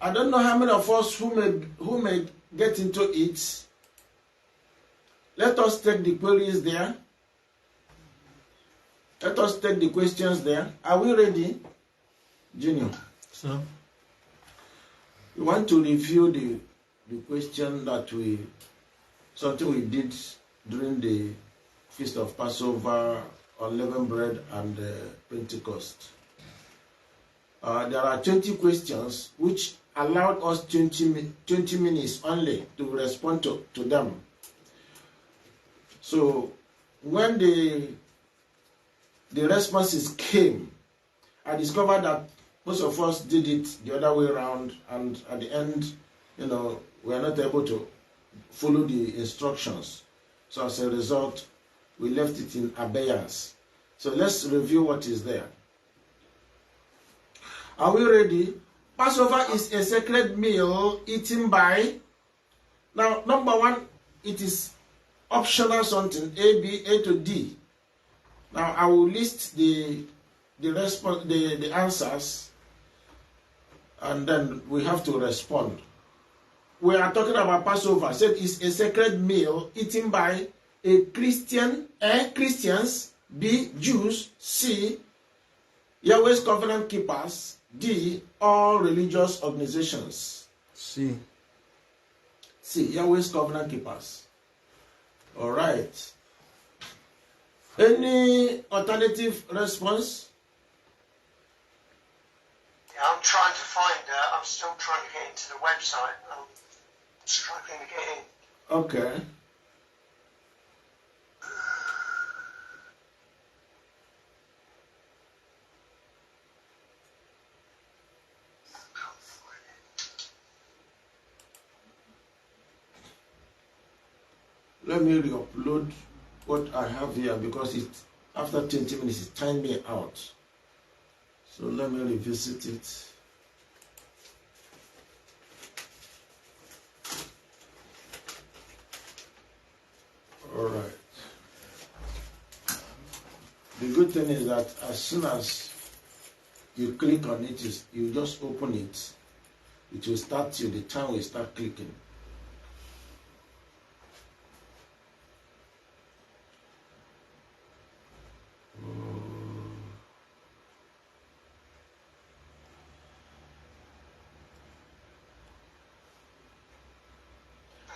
I don't know how many of us who may get into it. Let us take the queries there. Let us take the questions there. Are we ready, Junior? So, we want to review the question that something we did during the Feast of Passover, unleavened bread, and Pentecost. There are 20 questions which allowed us 20 minutes only to respond to them. So when the responses came, I discovered that most of us did it the other way around, and at the end, we are not able to follow the instructions. So as a result, we left it in abeyance. So let's review what is there. Are we ready? Passover is a sacred meal eaten by... Now, number one, it is optional something, A, B, A to D. Now, I will list the answers, and then we have to respond. We are talking about Passover. Said it's a sacred meal eaten by Christians, B, Jews, C, Yahweh's covenant keepers, D, all religious organizations. C, Yahweh's covenant keepers. All right. Any alternative response? Yeah, I'm trying to find I'm still trying to get into the website. I'm struggling to get in. Okay. Let me re-upload what I have here because after 20 minutes it timed me out. So let me revisit it. All right. The good thing is that as soon as you click on it, you just open it. It will start you, the time will start clicking.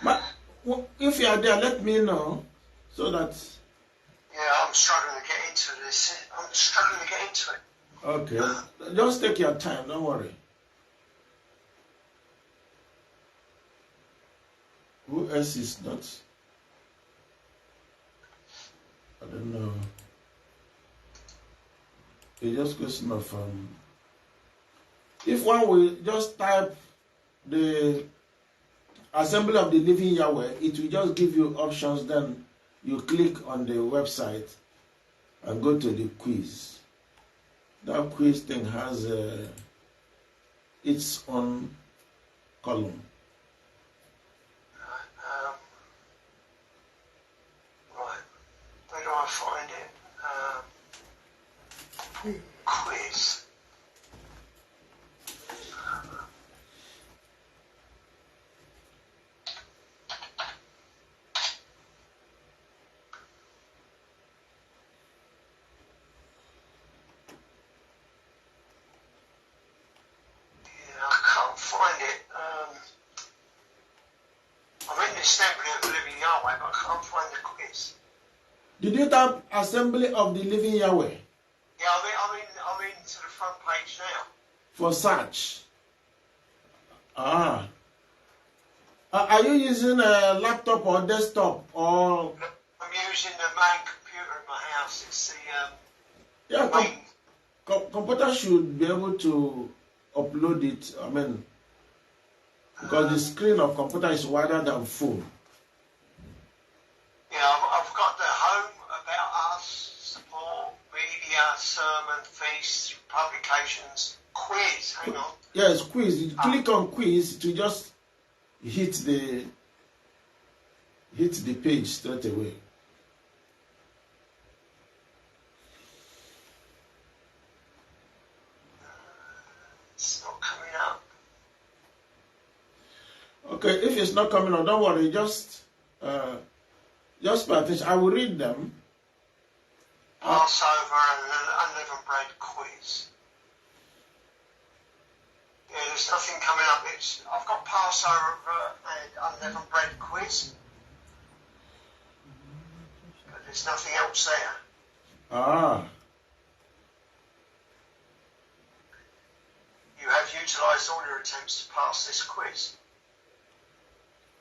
But if you are there, let me know so that... Yeah, I'm struggling to get into this. I'm struggling to get into it. Okay. Just take your time, don't worry. Who else is not? I don't know. It's just question of if one will just type the Assembly of the Living Yahweh, it will just give you options. Then you click on the website and go to the quiz. That quiz thing has its own column. Right. Where do I find it? Quiz. Find it. I'm in the Assembly of the Living Yahweh, but I can't find the quiz. Did you type Assembly of the Living Yahweh? Yeah, I'm in to the front page now. For search. Are you using a laptop or desktop or? I'm using the main computer in my house. It's the Yeah, main. computer should be able to upload it. I mean, because the screen of computer is wider than phone. Yeah, I've got the home, about us, support, media, sermon, feasts, publications, quiz. Hang on. Yes, quiz. You click on quiz to just hit the page straight away. It's not coming up. Okay, if it's not coming on, don't worry. Just pay attention. I will read them. Passover and unleavened bread quiz. Yeah, there's nothing coming up. I've got Passover and unleavened bread quiz, but there's nothing else there. Ah, You have utilised all your attempts to pass this quiz.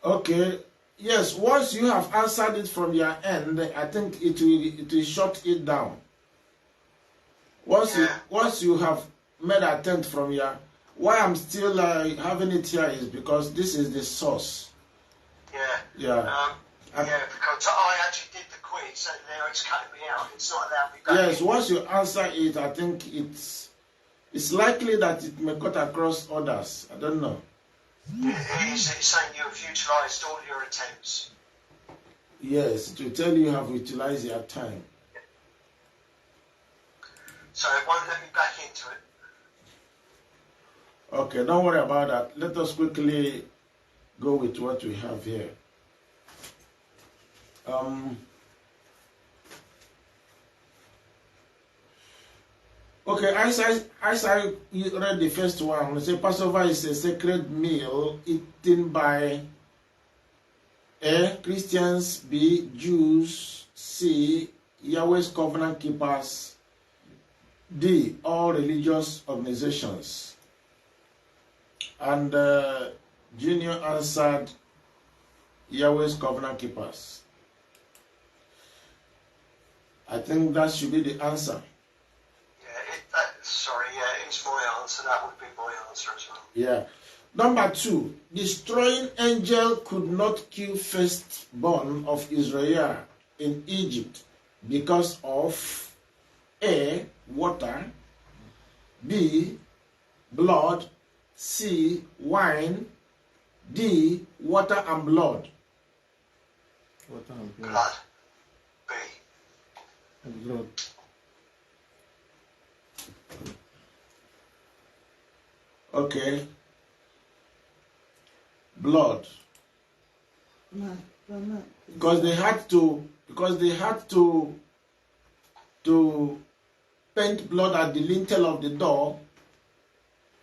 okay. Yes, once you have answered it from your end, I think it will shut it down. Once you have made an attempt from your, why I'm still having it here is because this is the source. Yeah. Yeah. Because I actually did the quiz and now it's cutting me out. It's not allowing me back. Yes, once you answer it, I think it's likely that it may cut across others. I don't know. It's saying you have utilised all your attempts. Yes, to tell you have utilized your time. So it won't let me back into it. Okay, don't worry about that. Let us quickly go with what we have here. Okay, as I read the first one, say Passover is a sacred meal eaten by A, Christians, B, Jews, C, Yahweh's covenant keepers, D, all religious organizations. And Junior answered Yahweh's covenant keepers. I think that should be the answer. It's my answer. That would be my answer as well. Yeah. Number 2, destroying angel could not kill firstborn of Yisrayah in Egypt because of A, water, B, blood, C, wine, D, water and blood. Water and blood. Blood. B. And blood. Okay. Blood. Because they had to paint blood at the lintel of the door,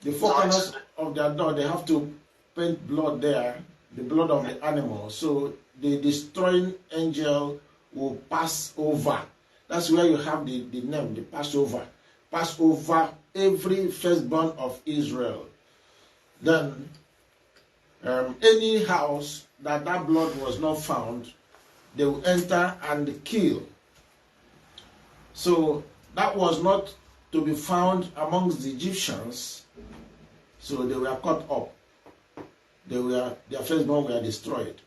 the four corners of their door. They have to paint blood there, the blood of the animal. So the destroying angel will pass over. That's where you have the name, the Passover. Pass over every firstborn of Israel. Then any house that blood was not found, they will enter and kill. So that was not to be found amongst the Egyptians. So they were cut up. Their firstborn were destroyed.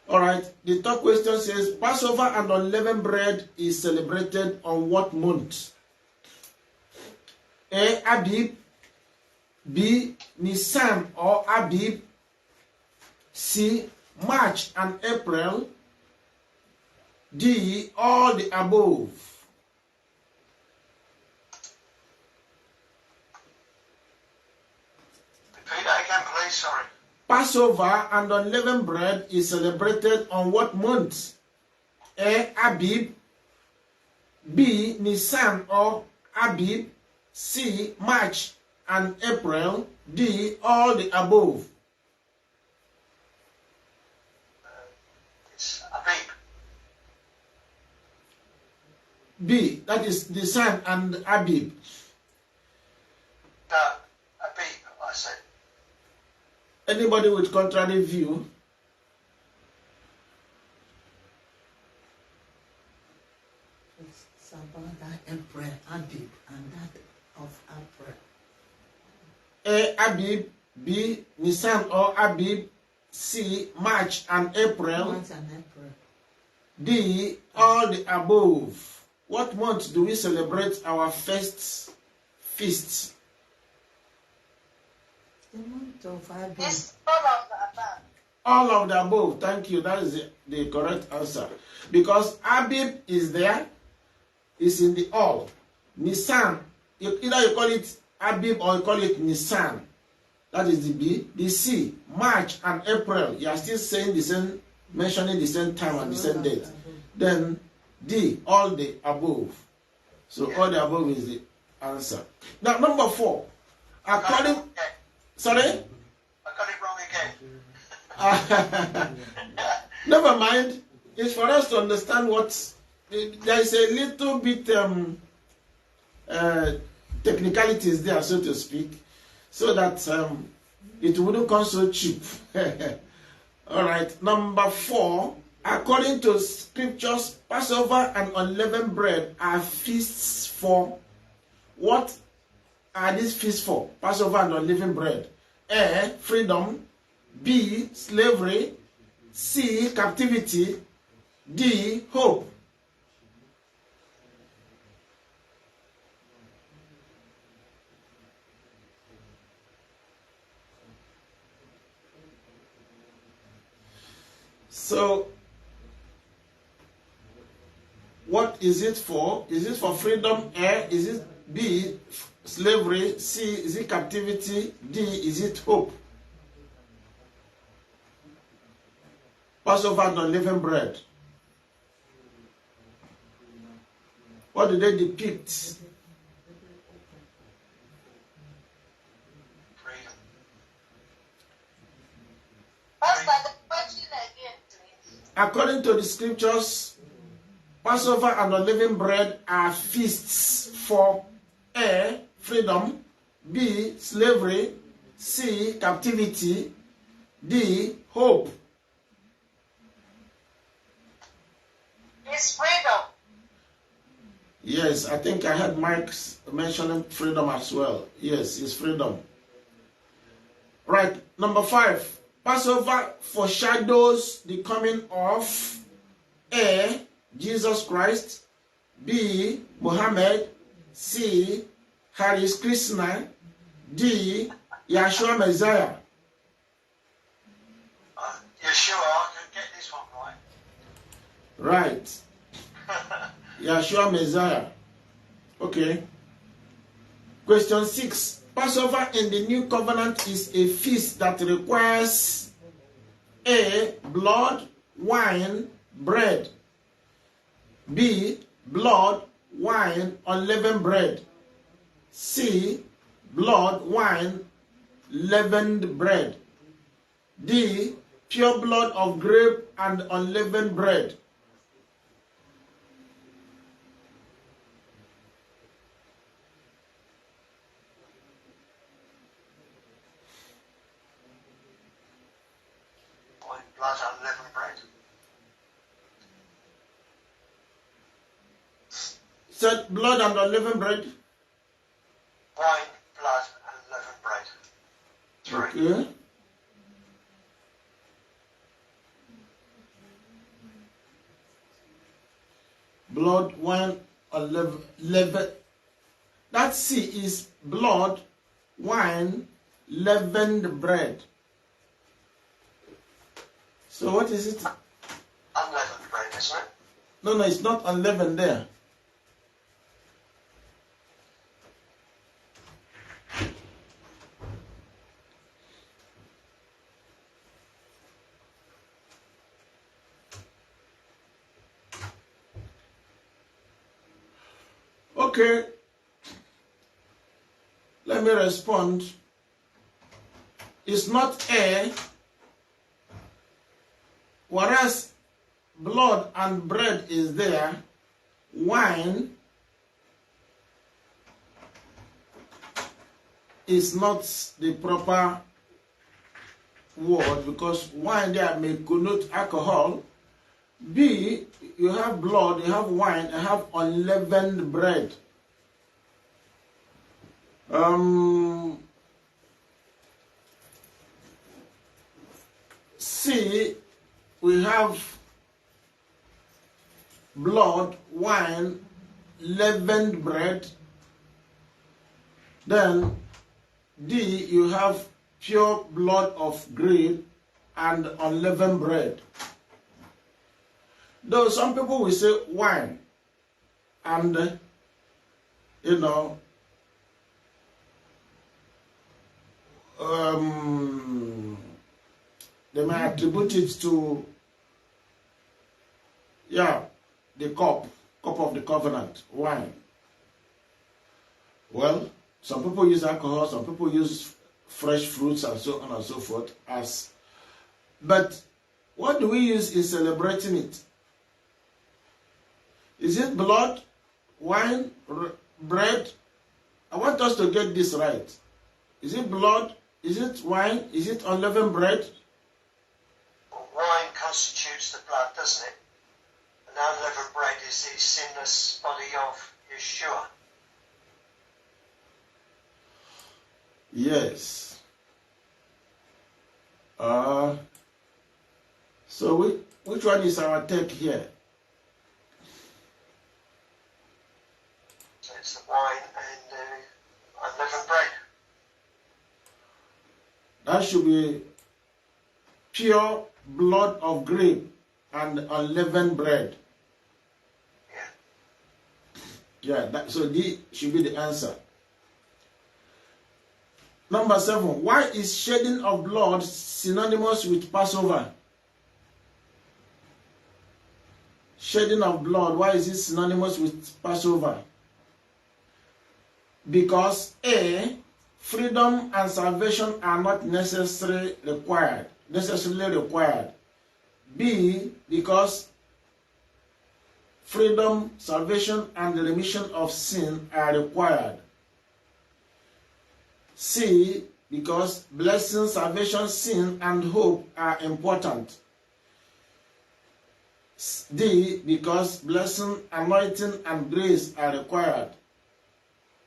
All right. The third question says, Passover and unleavened bread is celebrated on what month? A, Abib, B, Nisan or Abib, C, March and April, D, all the above. Repeat that again, please. Sorry. Passover and unleavened bread is celebrated on what month? A, Abib, B, Nisan or Abib, C, March and April, D, all the above. It's Abib. B, that is Nisan and Abib. Abib, I said. Anybody with contrary view? It's about that April, Abib, and that of April. A. Abib, B. Nisan or Abib, C. March and April, March and April. D. All the above. What month do we celebrate our first feast? The month of Abib. It's all of the above. All of the above. Thank you. That is the correct answer. Because Abib is there, is in the all. Nisan, either you call it Abib or you call it Nisan. That is the B. The C, March and April. You are still saying the same, mentioning the same time and the same date. Then D, all the above. So all the above is the answer. Now number 4. According, sorry? I got it wrong again. Never mind. It's for us to understand what there is a little bit technicalities there, so to speak, so that it wouldn't come so cheap. All right. Number 4. According to scriptures, Passover and unleavened bread are feasts for. What are these feasts for? Passover and unleavened bread. A. Freedom. B. Slavery. C. Captivity. D. Hope. So, what is it for? Is it for freedom? A. Is it B. Slavery? C. Is it captivity? D. Is it hope? Passover and unleavened bread. What do they depict? Freedom. Pastor, the question again, please. According to the scriptures, Passover and unleavened bread are feasts for A. Freedom, B. Slavery, C. Captivity, D. Hope. It's freedom. Yes, I think I heard Mike mentioning freedom as well. Yes, it's freedom. Right, number 5. Passover foreshadows the coming of A. Jesus Christ, B. Muhammad, C. Hare Krishna, D. YAHSHUA MESSIYAH. Yeshua, I can get this one right. Right. YAHSHUA MESSIYAH. Okay. Question 6. Passover in the New Covenant is a feast that requires A. Blood, wine, bread. B. Blood, wine, unleavened bread. C. Blood, wine, leavened bread. D. Pure blood of grape and unleavened bread. Wine, blood, unleavened bread. Said blood and unleavened bread. Wine, blood, and unleavened bread. 3. Okay. Blood, wine, unleavened. That C is blood, wine, leavened bread. So what is it? Unleavened bread, isn't it? No, it's not unleavened there. Okay. Let me respond. It's not A. Whereas blood and bread is there, wine is not the proper word because wine there may connote alcohol. B, you have blood, you have wine, you have unleavened bread. C, we have blood, wine, leavened bread. Then D, you have pure blood of grape and unleavened bread. Though some people will say wine and, they may attribute it to, the cup of the covenant, wine. Well, some people use alcohol, some people use fresh fruits and so on and so forth. But what do we use in celebrating it? Is it blood, wine, bread? I want us to get this right. Is it blood? Is it wine? Is it unleavened bread? Wine constitutes the blood, doesn't it? And unleavened bread is the sinless body of Yeshua. Yes. So which one is our take here? So it's the wine and unleavened bread. That should be pure blood of grape and unleavened bread. Yeah, so D should be the answer. Number 7, why is shedding of blood synonymous with Passover? Shedding of blood, why is it synonymous with Passover? Because A, freedom and salvation are not necessarily required. B, because freedom, salvation, and the remission of sin are required. C, because blessing, salvation, sin, and hope are important. D, because blessing, anointing, and grace are required.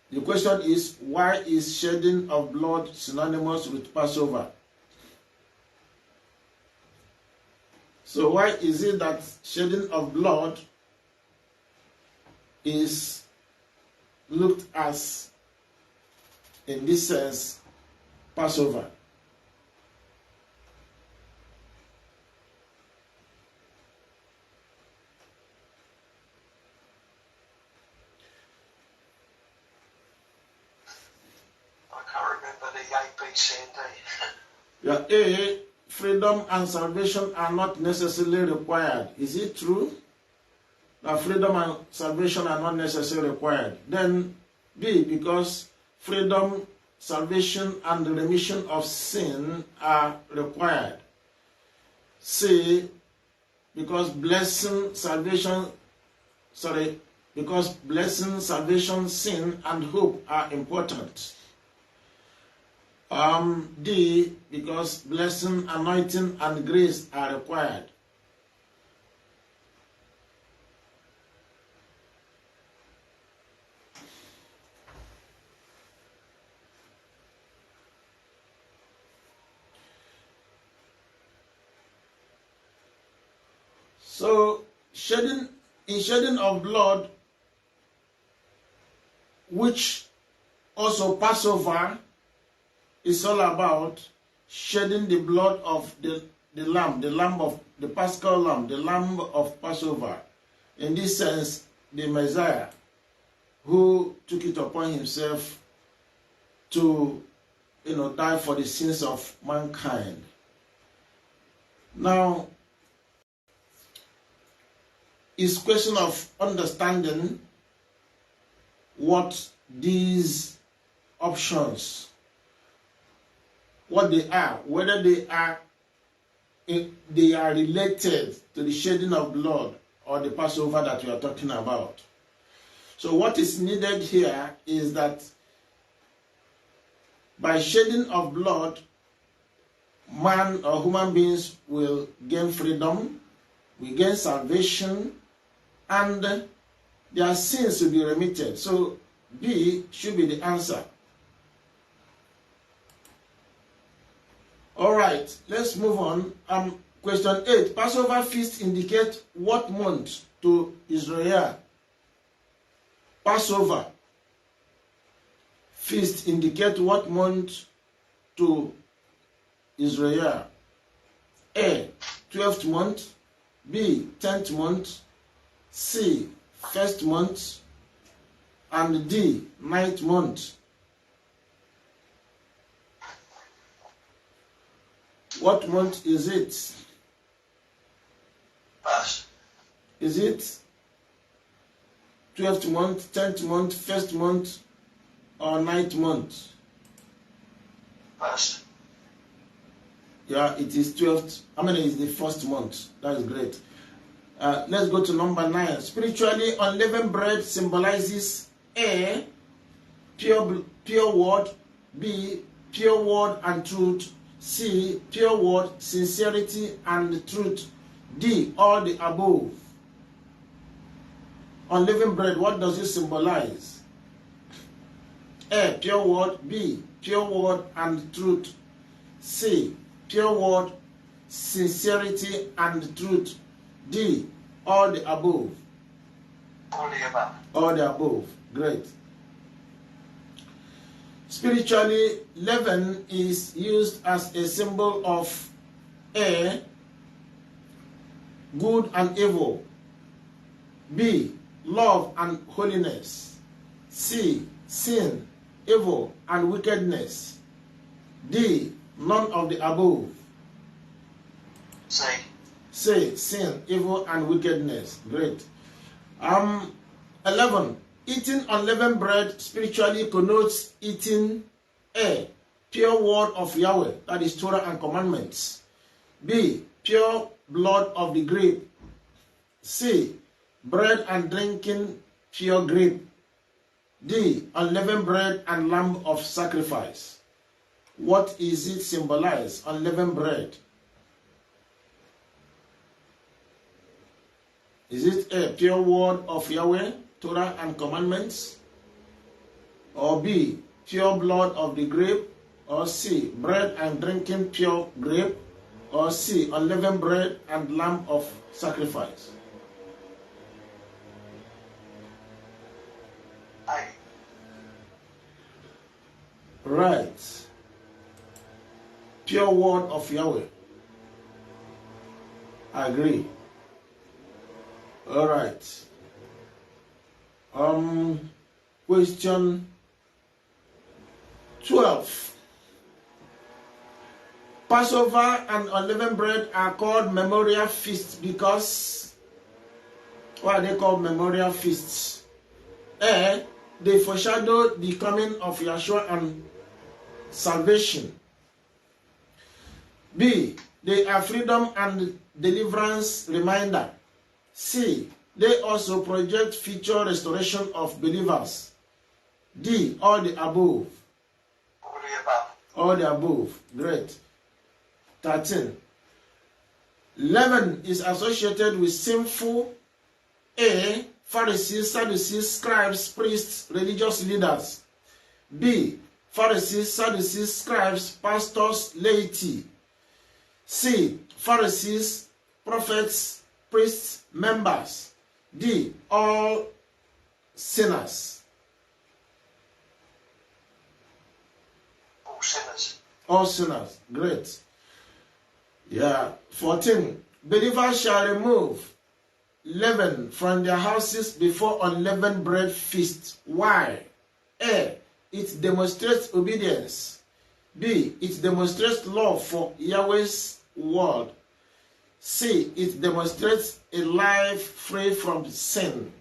The question is, why is shedding of blood synonymous with Passover? So why is it that shedding of blood is looked as, in this sense, Passover? I can't remember the A, B, C, and D. Yeah, A, freedom and salvation are not necessarily required. Is it true that freedom and salvation are not necessarily required? Then B, because freedom, salvation, and the remission of sin are required. C, because blessing, salvation, sin, and hope are important. D, because blessing, anointing, and grace are required. So, shedding of blood, which also Passover is all about, shedding the blood of the lamb, the Pascal lamb, the lamb of Passover. In this sense, the Messiah, who took it upon himself to, die for the sins of mankind. Now, it's a question of understanding what these options, what they are, whether they are related to the shedding of blood or the Passover that we are talking about. So what is needed here is that by shedding of blood, man or human beings will gain freedom, will gain salvation, and their sins will be remitted. So B should be the answer. All right, let's move on. Question 8. Passover Feast indicate what month to Yisrayah? Passover Feast indicate what month to Yisrayah? A. 12th month. B. 10th month. C. 1st month. And D. 9th month. What month is it? First. Is it 12th month, 10th month, 1st month, or 9th month? First. Yeah, it is 12th. I mean, it's the first month. That is great. Let's go to number 9. Spiritually, unleavened bread symbolizes A. Pure word. B. Pure word and truth. C. Pure word, sincerity, and truth. D. All the above. Unleavened bread, what does it symbolize? A. Pure word. B. Pure word and truth. C. Pure word, sincerity, and truth. D. All the above. All the above. All the above. Great. Spiritually, leaven is used as a symbol of A. Good and evil. B. Love and holiness. C. Sin, evil, and wickedness. D. None of the above. C. C. Sin, evil, and wickedness. Great. 11. Eating unleavened bread spiritually connotes eating A. Pure word of Yahweh, that is Torah and commandments. B. Pure blood of the grape. C. Bread and drinking pure grape. D. Unleavened bread and lamb of sacrifice. What is it symbolize? Unleavened bread. Is it A. Pure word of Yahweh, Torah and commandments? Or B. Pure blood of the grape? Or C. Bread and drinking pure grape? Or C. Unleavened bread and lamb of sacrifice? A. Right. Pure word of Yahweh. I agree. All right. Question 12. Passover and unleavened bread are called memorial feasts because, why are they called memorial feasts? A. They foreshadow the coming of YAHSHUA and salvation. B. They are freedom and deliverance reminder. C. They also project future restoration of believers. D. All the above. All the above. All the above. Great. 13. Leaven is associated with sinful A. Pharisees, Sadducees, scribes, priests, religious leaders. B. Pharisees, Sadducees, scribes, pastors, laity. C. Pharisees, prophets, priests, members. D. All sinners. All sinners. All sinners. Great. Yeah. 14. Believers shall remove leaven from their houses before unleavened bread feast. Why? A. It demonstrates obedience. B. It demonstrates love for Yahweh's word. C. It demonstrates a life free from sin.